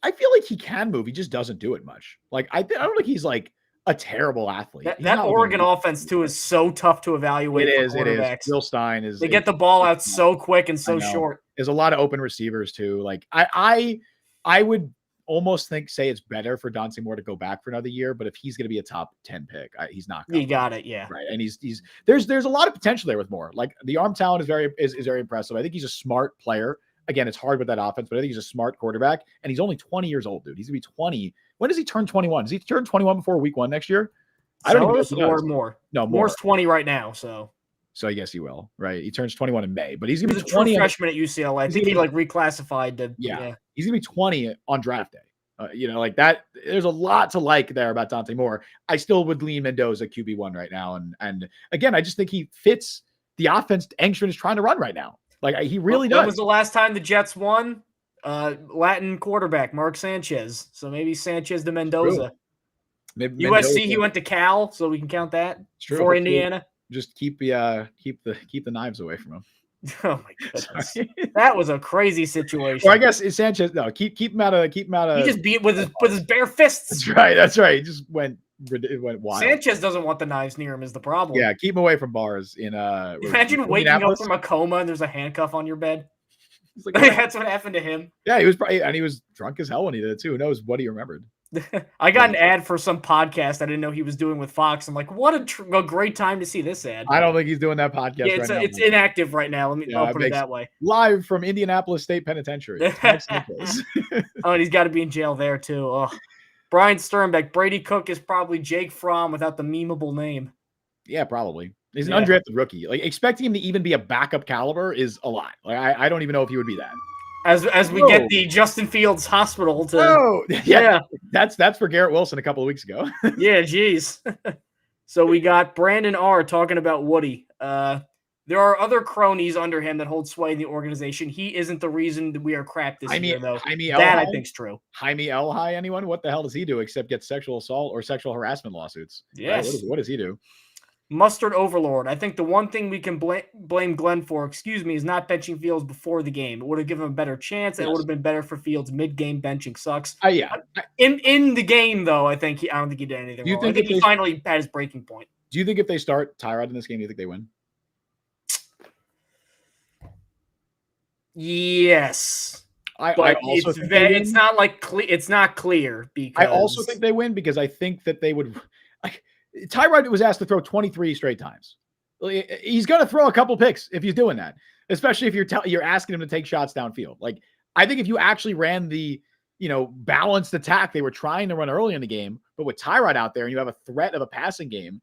I feel like he can move. He just doesn't do it much. Like I don't think he's like a terrible athlete. That Oregon offense too is so tough to evaluate. It for is. quarterbacks. Will Stein is. They get the ball out so quick and so short. There's a lot of open receivers too. Like I would almost say it's better for Dante Moore to go back for another year. But if he's going to be a top 10 pick, he's not. You got it. Yeah. Right. And there's a lot of potential there with Moore. Like the arm talent is very impressive. I think he's a smart player. Again, it's hard with that offense, but I think he's a smart quarterback, and he's only 20 years old, dude. He's gonna be 20. When does he turn 21? Does he turn 21 before week 1 next year? I don't know. Or more. No, Moore's 20 right now, so I guess he will. Right, he turns 21 in May, but he's gonna be 20. True freshman at UCLA. I think he like reclassified to. Yeah, he's gonna be 20 on draft day. Like that. There's a lot to like there about Dante Moore. I still would lean Mendoza QB1 right now, and again, I just think he fits the offense Engstrom is trying to run right now. Like he really does. When was the last time the Jets won? Latin quarterback Mark Sanchez. So maybe Sanchez to Mendoza. Maybe USC. Mendoza. He went to Cal, so we can count that for Indiana. Just keep the knives away from him. Oh my goodness, that was a crazy situation. Or I guess it's Sanchez. No, keep him out of. He just beat with his bare fists. That's right. He just went wild. Sanchez doesn't want the knives near him is the problem. Yeah, keep him away from bars. Imagine waking up from a coma and there's a handcuff on your bed. Like, that's what happened to him. Yeah, he was drunk as hell when he did it too. Who knows what he remembered? I got an ad for some podcast I didn't know he was doing with Fox. I'm like, what a great time to see this ad. I don't think he's doing that podcast. Yeah, it's inactive right now. I'll put it that way. Live from Indianapolis State Penitentiary. Oh, and he's got to be in jail there too. Oh. Brian Sternbeck, Brady Cook is probably Jake Fromm without the memeable name. Yeah, probably. He's an undrafted rookie. Like expecting him to even be a backup caliber is a lot. Like I don't even know if he would be that. As we get the Justin Fields Hospital to. Oh, yeah. That's for Garrett Wilson a couple of weeks ago. Yeah, geez. So we got Brandon R. talking about Woody. There are other cronies under him that hold sway in the organization. He isn't the reason that we are crap this year, though. That I think's true. Jaime Elhai, anyone? What the hell does he do except get sexual assault or sexual harassment lawsuits? Yes. Right? What does he do? Mustard Overlord. I think the one thing we can blame Glenn for, is not benching Fields before the game. It would have given him a better chance. Yes. It would have been better for Fields. Mid-game benching sucks. Yeah. In the game, though, I don't think he did anything wrong. I think he finally had his breaking point. Do you think if they start Tyrod in this game, do you think they win? It's not clear because I also think they win because I think that they would like Tyrod was asked to throw 23 straight times. He's going to throw a couple picks if he's doing that, especially if you're asking him to take shots downfield. Like I think if you actually ran the balanced attack they were trying to run early in the game, but with Tyrod out there and you have a threat of a passing game,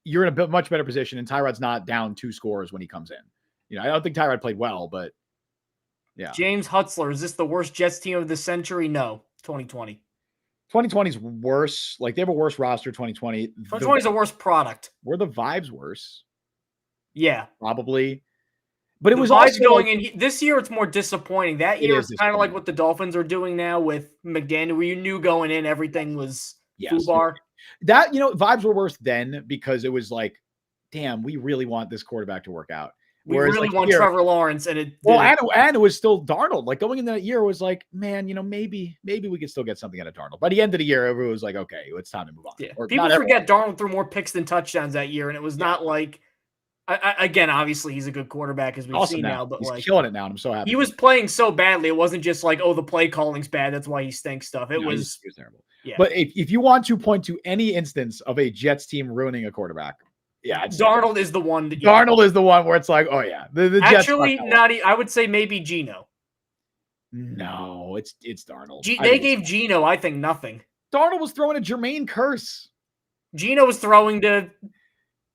you're in a much better position. And Tyrod's not down 2 scores when he comes in. I don't think Tyrod played well, but. Yeah. James Hutzler, is this the worst Jets team of the century? No, 2020. 2020 is worse. Like they have a worse roster. 2020. 2020 is a worse product. Were the vibes worse? Yeah, probably. But it was vibes also going in this year. It's more disappointing. That year it's kind of like what the Dolphins are doing now with McDaniel, where you knew going in everything was foobar. That vibes were worse then because it was like, damn, we really want this quarterback to work out. We really want Trevor Lawrence, and it it was still Darnold. Like going in that year was like, man, maybe we could still get something out of Darnold. By the end of the year, everyone was like, okay, it's time to move on. Yeah. People forget Darnold threw more picks than touchdowns that year, and it was not like. Again, obviously he's a good quarterback as we've seen now, but he's killing it now. And I'm so happy. He was playing so badly; it wasn't just like, the play calling's bad, that's why he stinks stuff. It was terrible. Yeah. But if you want to point to any instance of a Jets team ruining a quarterback. Yeah, Darnold is the one. Darnold is the one where it's like, oh yeah, the actually not. I would say maybe Geno. No, it's Darnold. They gave Geno, I think, nothing. Darnold was throwing a Jermaine Curse. Geno was throwing to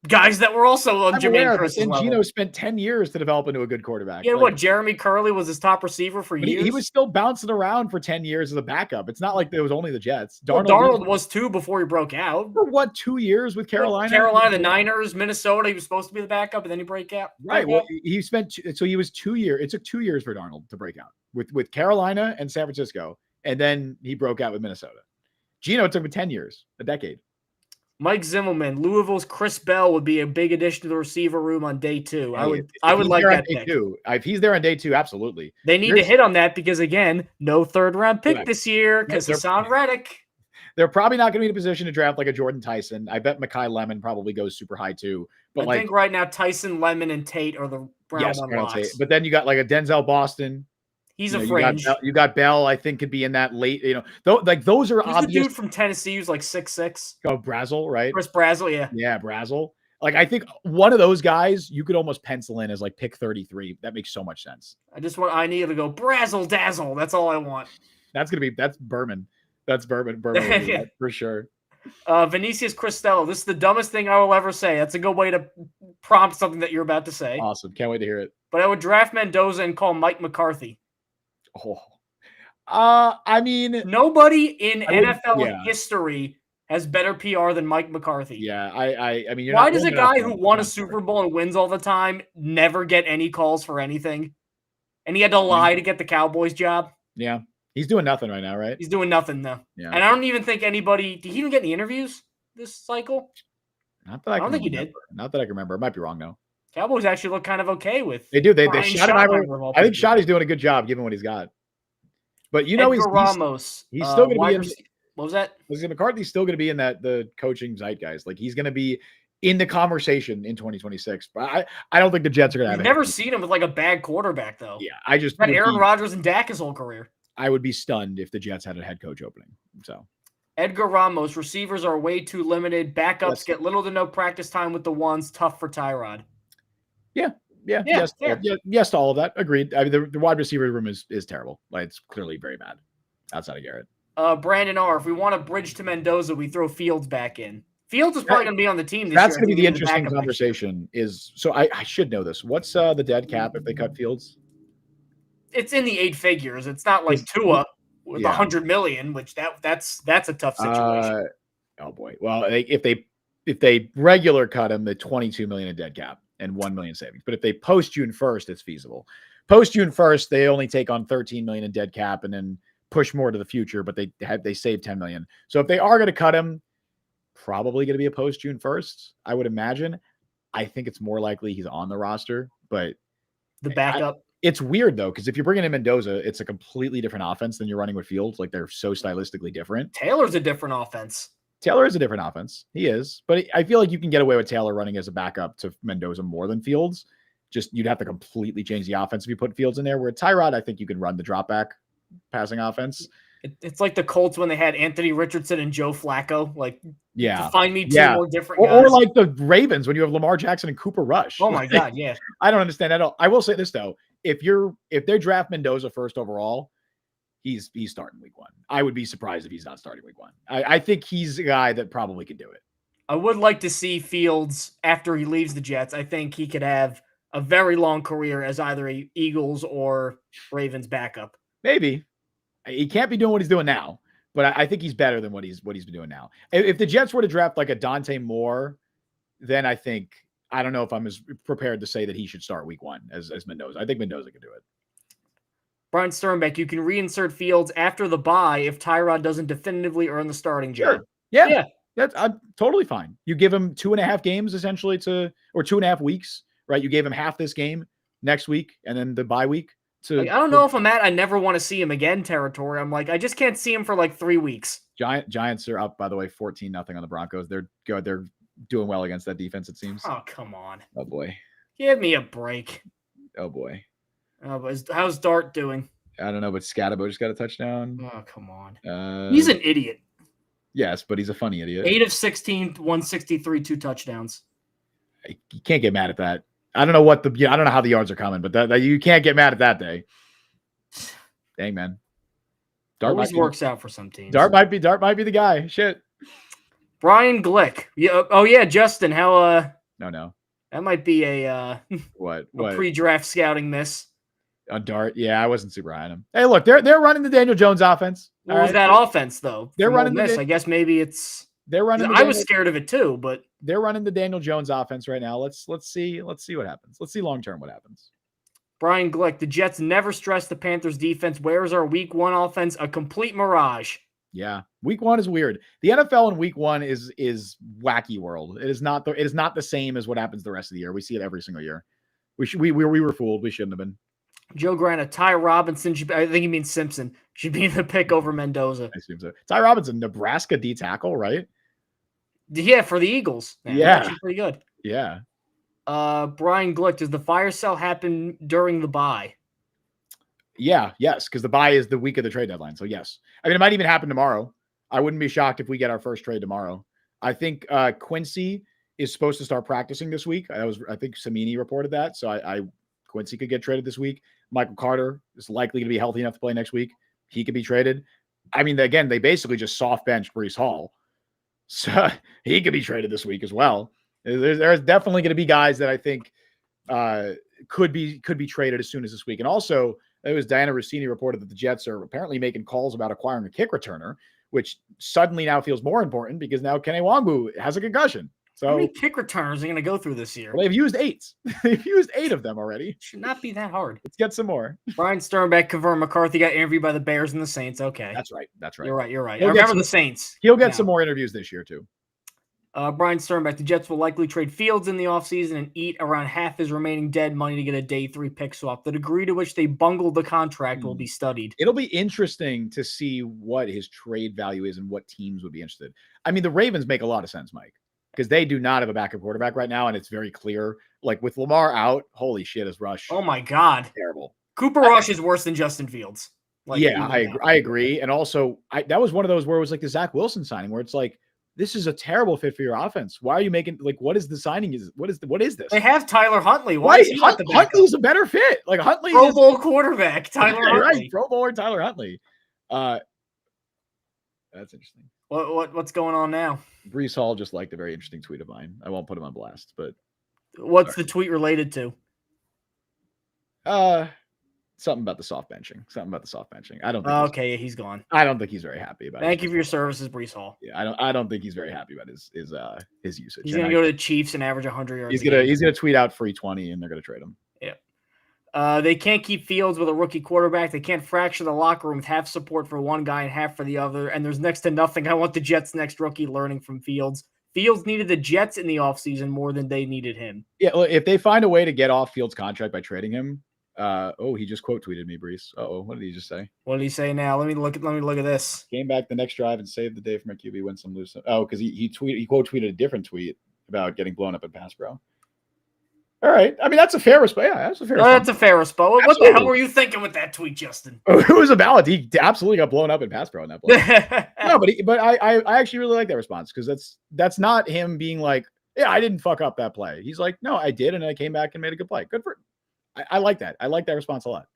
guys that were also on Jermaine Curse's level. Geno spent 10 years to develop into a good quarterback. Yeah, what? Jeremy Curley was his top receiver for years. He was still bouncing around for 10 years as a backup. It's not like it was only the Jets. Darnold was 2 before he broke out. For what, 2 years with Carolina? The Niners, Minnesota. He was supposed to be the backup, and then he break out. Right. Well, he spent so he was 2 years. It took 2 years for Darnold to break out with Carolina and San Francisco, and then he broke out with Minnesota. Geno took him 10 years, a decade. Mike Zimmelman, Louisville's Chris Bell would be a big addition to the receiver room on day 2. Hey, I if would he's like there on that day pick. 2, if he's there on day 2, absolutely. They need to hit on that because, again, no third-round pick this year because Hassan Reddick. They're probably not going to be in a position to draft like a Jordan Tyson. I bet Mekhi Lemon probably goes super high too. But I think right now Tyson, Lemon, and Tate are the round one locks. But then you got like a Denzel Boston. He's a fringe. You got Bell, I think, could be in that late, like those are Who's obvious. The dude from Tennessee who's like 6'6". Oh, Brazel, right? Chris Brazel, yeah. Yeah, Brazel. Like, I think one of those guys you could almost pencil in as like pick 33. That makes so much sense. I need to go Brazel Dazzle. That's all I want. That's Berman. That's Berman for sure. Vinicius Cristello. This is the dumbest thing I will ever say. That's a good way to prompt something that you're about to say. Awesome. Can't wait to hear it. But I would draft Mendoza and call Mike McCarthy. Oh. I mean, nobody in NFL history has better PR than Mike McCarthy. Yeah, I mean, why does a guy who won a Super Bowl and wins all the time never get any calls for anything? And he had to lie to get the Cowboys job. Yeah, he's doing nothing right now, right? He's doing nothing though. Yeah, and I don't even think anybody did. He even get any interviews this cycle? Not that I don't think he did. Not that I can remember. I might be wrong though. Cowboys actually look kind of okay with. They do. They shot him. I think Shotty's doing a good job given what he's got. But Edgar Ramos. He's still going to be in. What was that? McCarthy's still going to be in the coaching zeitgeist. Like he's going to be in the conversation in 2026. But I don't think the Jets are going to have. I've never seen him with like a bad quarterback though. Yeah, I just had Aaron Rodgers and Dak his whole career. I would be stunned if the Jets had a head coach opening. So Edgar Ramos, receivers are way too limited. Backups get little to no practice time with the ones. Tough for Tyrod. Yeah. Yes to all of that. Agreed. I mean, the wide receiver room is terrible. Like it's clearly very bad outside of Garrett. Brandon R. If we want to bridge to Mendoza, we throw Fields back in. Fields is probably going to be on the team this year. That's going to be the interesting conversation. I should know this. What's the dead cap if they cut Fields? It's in the 8 figures. It's not like Tua with $100 million, which that's a tough situation. Oh boy. Well, if they regular cut him, the $22 million in dead cap and $1 million savings. But if they post June 1st, it's feasible. Post June 1st, they only take on $13 million in dead cap and then push more to the future, but they save $10 million. So if they are going to cut him, probably going to be a post June 1st, I would imagine. I think it's more likely he's on the roster, but the backup. It's weird though, because if you're bringing in Mendoza, it's a completely different offense than you're running with Fields. Like they're so stylistically different. Taylor's a different offense. Taylor is a different offense. He is, but I feel like you can get away with Taylor running as a backup to Mendoza more than Fields. Just you'd have to completely change the offense if you put Fields in there. Where Tyrod, I think you can run the drop back passing offense. It's like the Colts when they had Anthony Richardson and Joe Flacco. Like, find me two more different guys. Or like the Ravens when you have Lamar Jackson and Cooper Rush. Oh my God, yeah. I don't understand at all. I will say this though: if they draft Mendoza first overall, he's starting week 1. I would be surprised if he's not starting week 1. I think he's a guy that probably could do it. I would like to see Fields after he leaves the Jets. I think he could have a very long career as either a Eagles or Ravens backup. Maybe. He can't be doing what he's doing now, but I think he's better than what he's been doing now. If the Jets were to draft like a Dante Moore, then I don't know if I'm as prepared to say that he should start week 1 as Mendoza. I think Mendoza can do it. Brian Sternbeck, you can reinsert Fields after the bye if Tyrod doesn't definitively earn the starting job. Sure. Yeah. That's totally fine. You give him 2.5 games essentially or 2.5 weeks, right? You gave him half this game next week and then the bye week. I don't know if I'm at I never want to see him again territory. I'm like, I just can't see him for like 3 weeks. Giants are up, by the way, 14-0 on the Broncos. They're good. They're doing well against that defense, it seems. Oh, come on. Oh, boy. Give me a break. Oh, boy. How's Dart doing? I don't know, but Scatabo just got a touchdown. Oh, come on. He's an idiot. Yes, but he's a funny idiot. 8 of 16, 163, 2 touchdowns. You can't get mad at that. I don't know I don't know how the yards are coming, but that you can't get mad at that day. Dang, man. Dart always works out for some teams. Dart might be the guy. Shit. Brian Glick. Yeah. Oh yeah, Justin. How? No. That might be a what? A pre-draft scouting miss. On Dart, yeah, I wasn't super high on him. Hey, look, they're running the Daniel Jones offense. What was that offense though? They're running this. I guess maybe it's. They're running. I was scared of it too, but they're running the Daniel Jones offense right now. Let's see what happens. Let's see long term what happens. Brian Glick, the Jets never stress the Panthers defense. Where is our week 1 offense? A complete mirage. Yeah. Week 1 is weird. The NFL in week 1 is wacky world. It is not the same as what happens the rest of the year. We see it every single year. We were fooled. We shouldn't have been. Joe Grana, Ty Robinson, I think he means Simpson, should be the pick over Mendoza. I assume so. Ty Robinson, Nebraska D tackle, right? Yeah, for the Eagles. Man, yeah. Actually pretty good. Yeah. Brian Glick, does the fire sale happen during the bye? Yeah, yes, because the bye is the week of the trade deadline. So yes. I mean, it might even happen tomorrow. I wouldn't be shocked if we get our first trade tomorrow. I think Quincy is supposed to start practicing this week. I think Samini reported that. So Quincy could get traded this week. Michael Carter is likely to be healthy enough to play next week. He could be traded. I mean, again, they basically just soft benched Breece Hall. So he could be traded this week as well. There's definitely going to be guys that I think could be traded as soon as this week. And also, it was Diana Rossini reported that the Jets are apparently making calls about acquiring a kick returner, which suddenly now feels more important because now Kene Nwangwu has a concussion. So how many kick returners are going to go through this year? Well, they've used 8. They've used 8 of them already. Should not be that hard. Let's get some more. Brian Sternbeck confirmed McCarthy got interviewed by the Bears and the Saints. Okay. That's right. You're right. I remember the Saints. He'll get some more interviews this year, too. Brian Sternbeck, the Jets will likely trade Fields in the offseason and eat around half his remaining dead money to get a day 3 pick swap. The degree to which they bungled the contract will be studied. It'll be interesting to see what his trade value is and what teams would be interested. I mean, the Ravens make a lot of sense, Mike, because they do not have a backup quarterback right now, and it's very clear. Like, with Lamar out, holy shit, is Rush. Oh, my God. Terrible. Cooper Rush is worse than Justin Fields. I agree. And also, that was one of those where it was like the Zach Wilson signing, where it's like, this is a terrible fit for your offense. Why are you making what is the signing? What is this? They have Tyler Huntley. Why is he not the backup? Huntley's a better fit. Like Huntley, Pro Bowl quarterback. Tyler Huntley. Right, Pro Bowler Tyler Huntley. That's interesting. What's going on now? Breece Hall just liked a very interesting tweet of mine. I won't put him on blast, but what's the tweet related to? Something about the soft benching. I don't think okay, he's gone. I don't think he's very happy about it. Thank you for your services, Breece Hall. Yeah, I don't think he's very happy about his usage. He's gonna go to the Chiefs and average 100 yards. He's gonna tweet out free 20 and they're gonna trade him. Yeah. They can't keep Fields with a rookie quarterback. They can't fracture the locker room with half support for one guy and half for the other. And there's next to nothing. I want the Jets' next rookie learning from Fields. Fields needed the Jets in the offseason more than they needed him. Yeah, well, if they find a way to get off Fields' contract by trading him. He just quote tweeted me, Breece. What did he just say? What did he say now? Let me look at this. Came back the next drive and saved the day for my QB, win some, lose some. Oh, because he quote tweeted a different tweet about getting blown up in pass pro. All right. I mean, that's a fair response. Yeah, that's a fair response. That's a fair response. What the hell were you thinking with that tweet, Justin? It was a valid. He absolutely got blown up in pass pro in that play. No, but I actually really like that response because that's not him being like, yeah, I didn't fuck up that play. He's like, no, I did, and I came back and made a good play. Good for. I like that. I like that response a lot.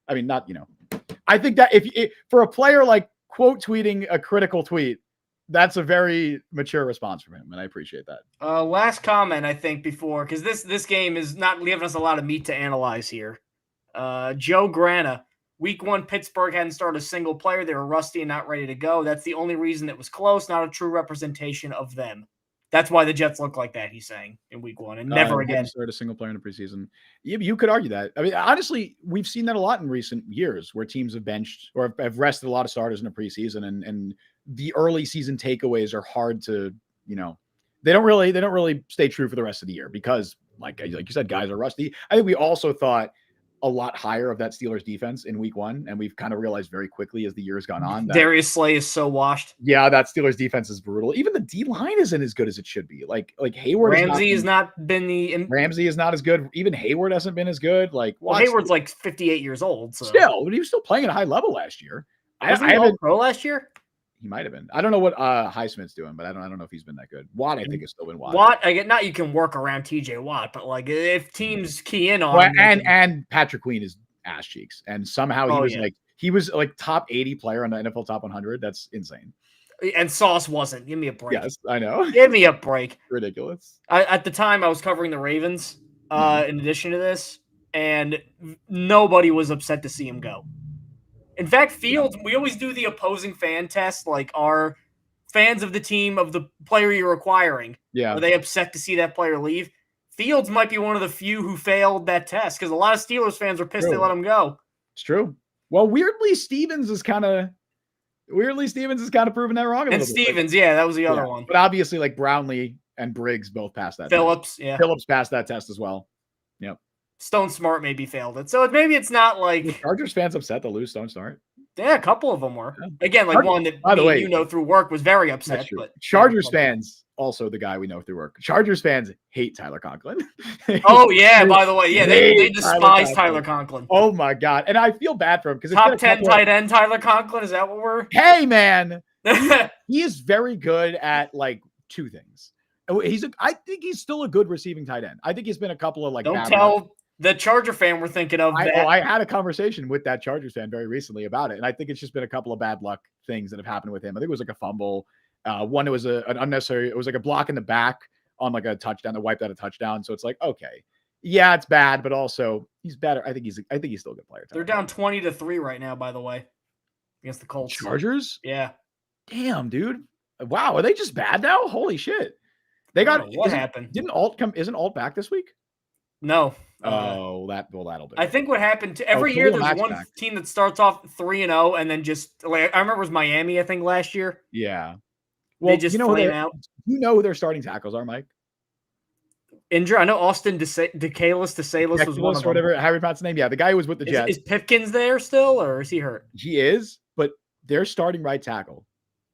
I mean, I think that if for a player like quote tweeting a critical tweet, that's a very mature response from him, and I appreciate that. Last comment, I think, before, because this game is not giving us a lot of meat to analyze here. Joe Grana, week 1, Pittsburgh hadn't started a single player. They were rusty and not ready to go. That's the only reason it was close, not a true representation of them. That's why the Jets look like that, he's saying, in week 1, and never again. Start a single player in the preseason. You could argue that. I mean, honestly, we've seen that a lot in recent years where teams have benched or have rested a lot of starters in the preseason, and the early season takeaways are hard to, they don't really stay true for the rest of the year because, like you said, guys are rusty. I think we also thought a lot higher of that Steelers defense in week 1, and we've kind of realized very quickly as the year's gone on that Darius Slay is so washed. Yeah, that Steelers defense is brutal. Even the D line isn't as good as it should be. Like Hayward, Ramsey has not been Ramsey is not as good. Even Hayward hasn't been as good. Hayward's like 58 years old. So. Still, but he was still playing at a high level last year. I haven't pro last year. He might have been. I don't know what Highsmith's doing, but I don't know if he's been that good. Watt, I think, has still been Watt. Watt, I get not you can work around TJ Watt, but like if teams key in on and Patrick Queen is ass cheeks, and somehow he was like top 80 player on the NFL top 100. That's insane. And Sauce wasn't. Give me a break. Yes, I know. Give me a break. Ridiculous. At the time, I was covering the Ravens. In addition to this, and nobody was upset to see him go. In fact, Fields, we always do the opposing fan test. Like, are fans of the team of the player you're acquiring? Yeah. Are they upset to see that player leave? Fields might be one of the few who failed that test because a lot of Steelers fans were pissed they let him go. It's true. Well, weirdly, Stevens is kind of Weirdly, Stevens has kind of proven that wrong a And little bit. Stevens, yeah, that was the other one. But obviously, like Brownlee and Briggs both passed that Phillips, test. yeah. Phillips passed that test as well. Yep. Stone Smart maybe failed it. So maybe it's not like... Were Chargers fans upset to lose Stone Smart? Yeah, a couple of them were. Yeah. Again, like one that by the way, you know through work was very upset. But Chargers fans, also the guy we know through work. Chargers fans hate Tyler Conklin. Oh, yeah, by the way. Yeah, they despise Tyler Conklin. Oh, my God. And I feel bad for him. Because Top 10 tight end Tyler Conklin? Is that what we're... Hey, man. He is very good at, like, two things. I think he's still a good receiving tight end. I think he's been a couple of, like... Don't tell the Charger fan we're thinking of that. I had a conversation with that Chargers fan very recently about it, and I think it's just been a couple of bad luck things that have happened with him. I think it was like a fumble. One, it was an unnecessary, it was like a block in the back on like a touchdown that wiped out a touchdown. So it's like, okay, yeah, it's bad, but also he's better. I think he's still a good player. They're down 20-3 right now, by the way, against the Colts. Chargers? Yeah. Damn, dude. Wow, are they just bad now? Holy shit. They got what happened? Isn't Alt back this week? No. That'll do. I think what happened to every year there's one team that starts off 3-0 and then just like I remember it was Miami, I think, last year. Yeah. Well, they just flame out. You know who their starting tackles are, Mike? Injured. I know Austin DeCalis was one of them. Whatever Harry Pott's name. Yeah, the guy who was with the Jets. Is Pipkins there still, or is he hurt? He is, but their starting right tackle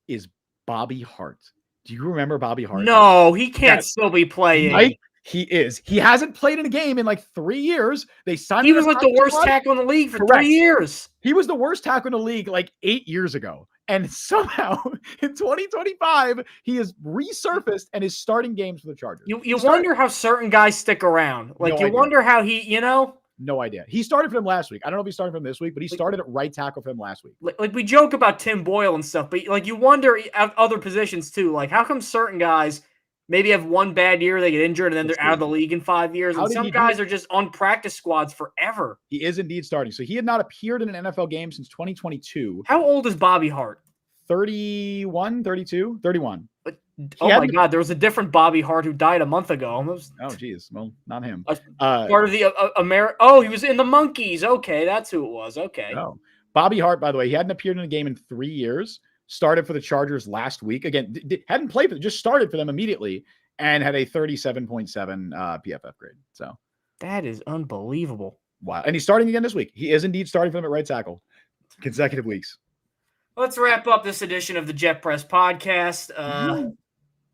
is Bobby Hart. Do you remember Bobby Hart? No, he can't still be playing. Mike, he is. He hasn't played in a game in like 3 years. They signed him. He was like the worst tackle in the league for 3 years. He was the worst tackle in the league like 8 years ago. And somehow in 2025, he has resurfaced and is starting games for the Chargers. You wonder how certain guys stick around. Like, you wonder how he, No idea. He started for him last week. I don't know if he started for him this week, but he started at right tackle for him last week. Like we joke about Tim Boyle and stuff, but like you wonder at other positions too. Like, how come certain guys maybe have one bad year, they get injured, and then they're out of the league in 5 years, and some guys are just on practice squads forever. He is indeed starting. So he had not appeared in an NFL game since 2022. How old is Bobby Hart? 31, 32, 31. Oh my God, there was a different Bobby Hart who died a month ago. Almost. Oh, geez. Well, not him. Part of the Oh, he was in the Monkeys. Okay, that's who it was. Okay. Oh, Bobby Hart, by the way, he hadn't appeared in a game in 3 years. Started for the Chargers last week. Again, hadn't played for them, just started for them immediately and had a 37.7 PFF grade. So that is unbelievable. Wow. And he's starting again this week. He is indeed starting for them at right tackle. Consecutive weeks. Let's wrap up this edition of the Jet Press podcast.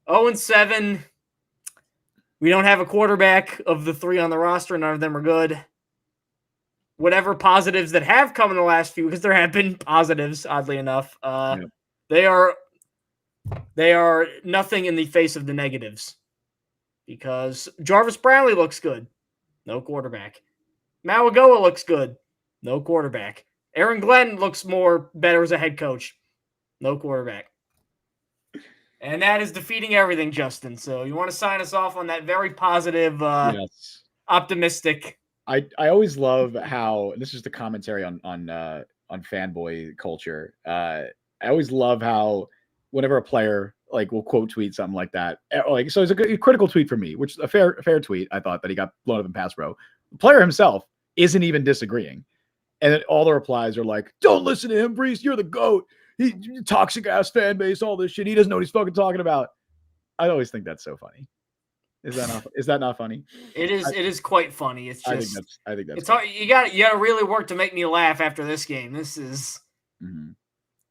0-7. We don't have a quarterback of the three on the roster. None of them are good. Whatever positives that have come in the last few, because there have been positives, oddly enough, they are nothing in the face of the negatives. Because Jarvis Brownlee looks good. No quarterback. Mauigoa looks good. No quarterback. Aaron Glenn looks better as a head coach. No quarterback. And that is defeating everything, Justin. So you want to sign us off on that very positive, optimistic. I always love how this is the commentary on fanboy culture. I always love how whenever a player will quote tweet something like that, so it's a critical tweet for me, which is a fair tweet. I thought that he got blown up in pass pro. The player himself isn't even disagreeing. And then all the replies are like, don't listen to him, Brees. You're the GOAT. He toxic ass fan base, all this shit. He doesn't know what he's fucking talking about. I always think that's so funny. Is that not funny? It is. It is quite funny. It's just. I think that's. It's hard. You got to really work to make me laugh after this game. This is.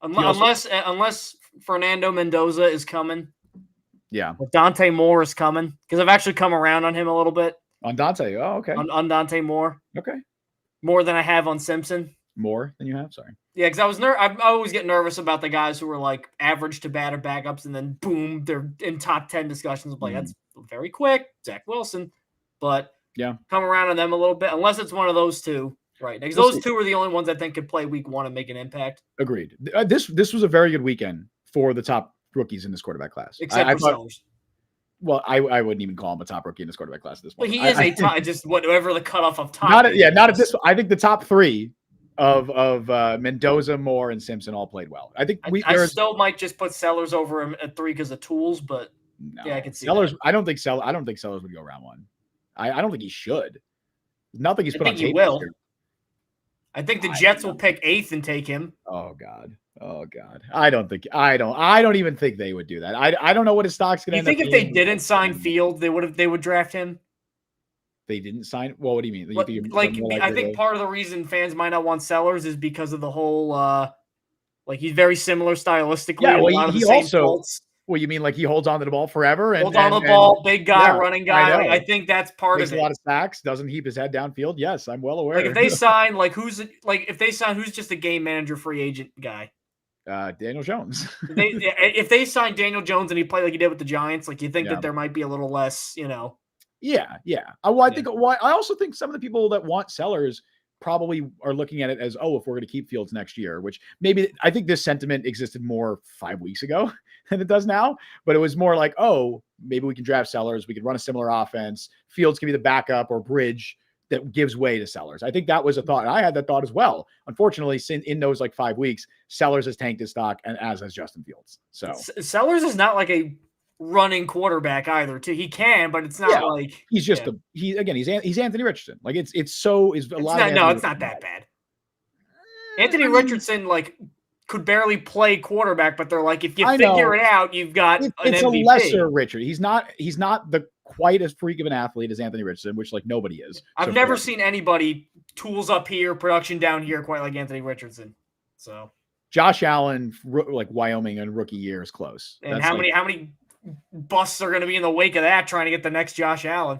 Unless Fernando Mendoza is coming. Yeah. If Dante Moore is coming, because I've actually come around on him a little bit. On Dante. Oh, okay. On Dante Moore. Okay. More than I have on Simpson. More than you have? Sorry. Yeah, because I always get nervous about the guys who are like average to bad or backups, and then boom, they're in top 10 discussions. I'm like, that's very quick. Zach Wilson. But yeah, come around on them a little bit, unless it's one of those two. Right. Because those two are the only ones I think could play week 1 and make an impact. Agreed. This was a very good weekend for the top rookies in this quarterback class. Except for Sellers. Well, I wouldn't even call him a top rookie in this quarterback class at this point. But he is just whatever the cutoff of top. Not at this. I think the top 3 of Mendoza, Moore, and Simpson all played well. I think I still might just put Sellers over him at 3 because of tools, but I can see Sellers. That. I don't think Sellers would go round 1. I don't think he should. Nothing he's put on tape. Will. I think the Jets will pick 8th and take him. Oh God. Oh God, I don't even think they would do that. I don't know what his stock's gonna You end up think if they being. didn't sign Fields, they would draft him? They didn't sign. Well, what do you mean? You Like, think like more I likely think to, part of the reason fans might not want Sellers is because of the whole like he's very similar stylistically yeah. and a Well, lot of the he same also. faults. Well, you mean like he holds on to the ball forever Holds on the and ball, big guy, yeah, running I guy. Like I know. think that's part Makes of a it. lot of sacks. Doesn't heap his head downfield. Yes, I'm well aware. Like if they sign who's just a game manager free agent guy. Daniel Jones. If they sign Daniel Jones and he played like he did with the Giants, like you think Yeah. that there might be a little less, Yeah. Well, I also think some of the people that want Sellers probably are looking at it as, oh, if we're going to keep Fields next year, which maybe I think this sentiment existed more 5 weeks ago than it does now. But it was more like, oh, maybe we can draft Sellers. We could run a similar offense. Fields can be the backup or bridge that gives way to Sellers. I think that was a thought. And I had that thought as well. Unfortunately, in those like 5 weeks, Sellers has tanked his stock, and as has Justin Fields. So Sellers is not like a running quarterback either. Too, he can, but it's not like he's just he's Anthony Richardson. Like it's a lot of no, it's not that bad. Anthony Richardson like could barely play quarterback, but they're like, if you figure it out, you've got an it's MVP. a lesser Richard. He's not the quite as freak of an athlete as Anthony Richardson, which like nobody is. I've never seen anybody tools up here, production down here quite like Anthony Richardson. So Josh Allen, like Wyoming and rookie year is close. And how many busts are going to be in the wake of that trying to get the next Josh Allen?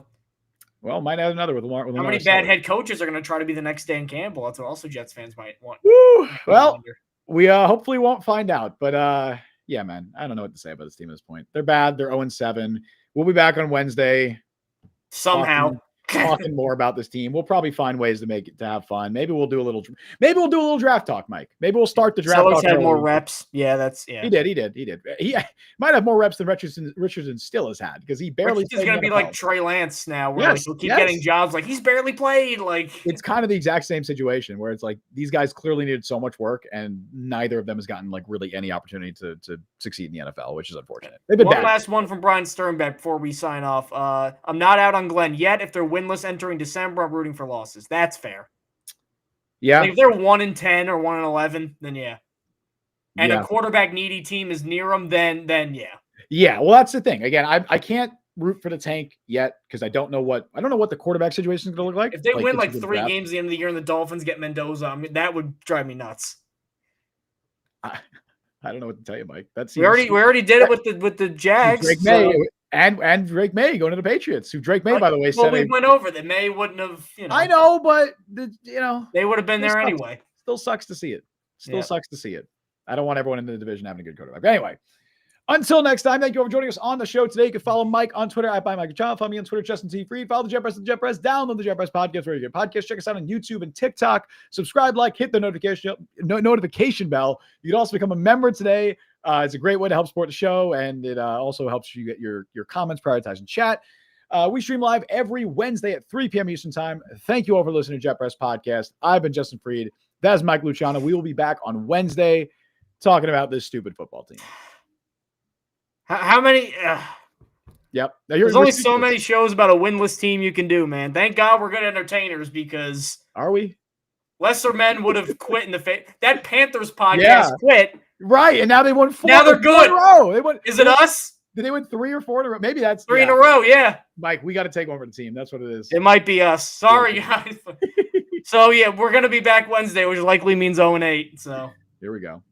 Well, might add another with how many bad head coaches are going to try to be the next Dan Campbell? That's what also Jets fans might want. Woo! Well, we hopefully won't find out, but yeah, man, I don't know what to say about this team at this point. They're bad. They're 0-7. We'll be back on Wednesday. Somehow. Talking more about this team. We'll probably find ways to make it to have fun. Maybe we'll do a little draft talk, Mike. Maybe we'll start the draft talk. Had more reps. Yeah, He did. He might have more reps than Richardson still has had because he barely. He's going to be like Trey Lance now, where he'll keep getting jobs. Like he's barely played. Like it's kind of the exact same situation where it's like these guys clearly needed so much work, and neither of them has gotten like really any opportunity to succeed in the NFL, which is unfortunate. They've been one last one from Brian Sternbeck before we sign off. I'm not out on Glenn yet. If they're winless entering December, I'm rooting for losses. That's fair. Yeah. Like if they're 1-10 or 1-11, then yeah. And a quarterback needy team is near them, then yeah. Yeah. Well, that's the thing. Again, I can't root for the tank yet because I don't know what the quarterback situation is going to look like. If they win like 3 games at the end of the year and the Dolphins get Mendoza, I mean, that would drive me nuts. I don't know what to tell you, Mike. We already did it with the Jags. Drake May and Drake May going to the Patriots. Who Drake May, by the way, said we went over that. May wouldn't have. I know, but they would have been there anyway. Still sucks to see it. Sucks to see it. I don't want everyone in the division having a good quarterback. But anyway, until next time, thank you for joining us on the show today. You can follow Mike on Twitter at @ByMikeChannel. Follow me on Twitter, Justin T. Fried. Follow the Jet Press, download the Jet Press podcast where you get podcasts. Check us out on YouTube and TikTok. Subscribe, hit the notification bell. You can also become a member today. It's a great way to help support the show, and it also helps you get your comments prioritized in chat. We stream live every Wednesday at 3 p.m. Eastern time. Thank you all for listening to Jet Press Podcast. I've been Justin Fried. That's Mike Luciano. We will be back on Wednesday talking about this stupid football team. How many? Yep. There's only so many shows about a winless team you can do, man. Thank God we're good entertainers because... Are we? Lesser men would have quit in the face. That Panthers podcast quit. Right, and now they won 4. Now they're good. In a row. Is it us? Did they win 3 or 4 in a row? Maybe that's 3 in a row, yeah. Mike, we got to take over the team. That's what it is. It might be us. Sorry, guys. So, yeah, we're going to be back Wednesday, which likely means 0-8. So here we go.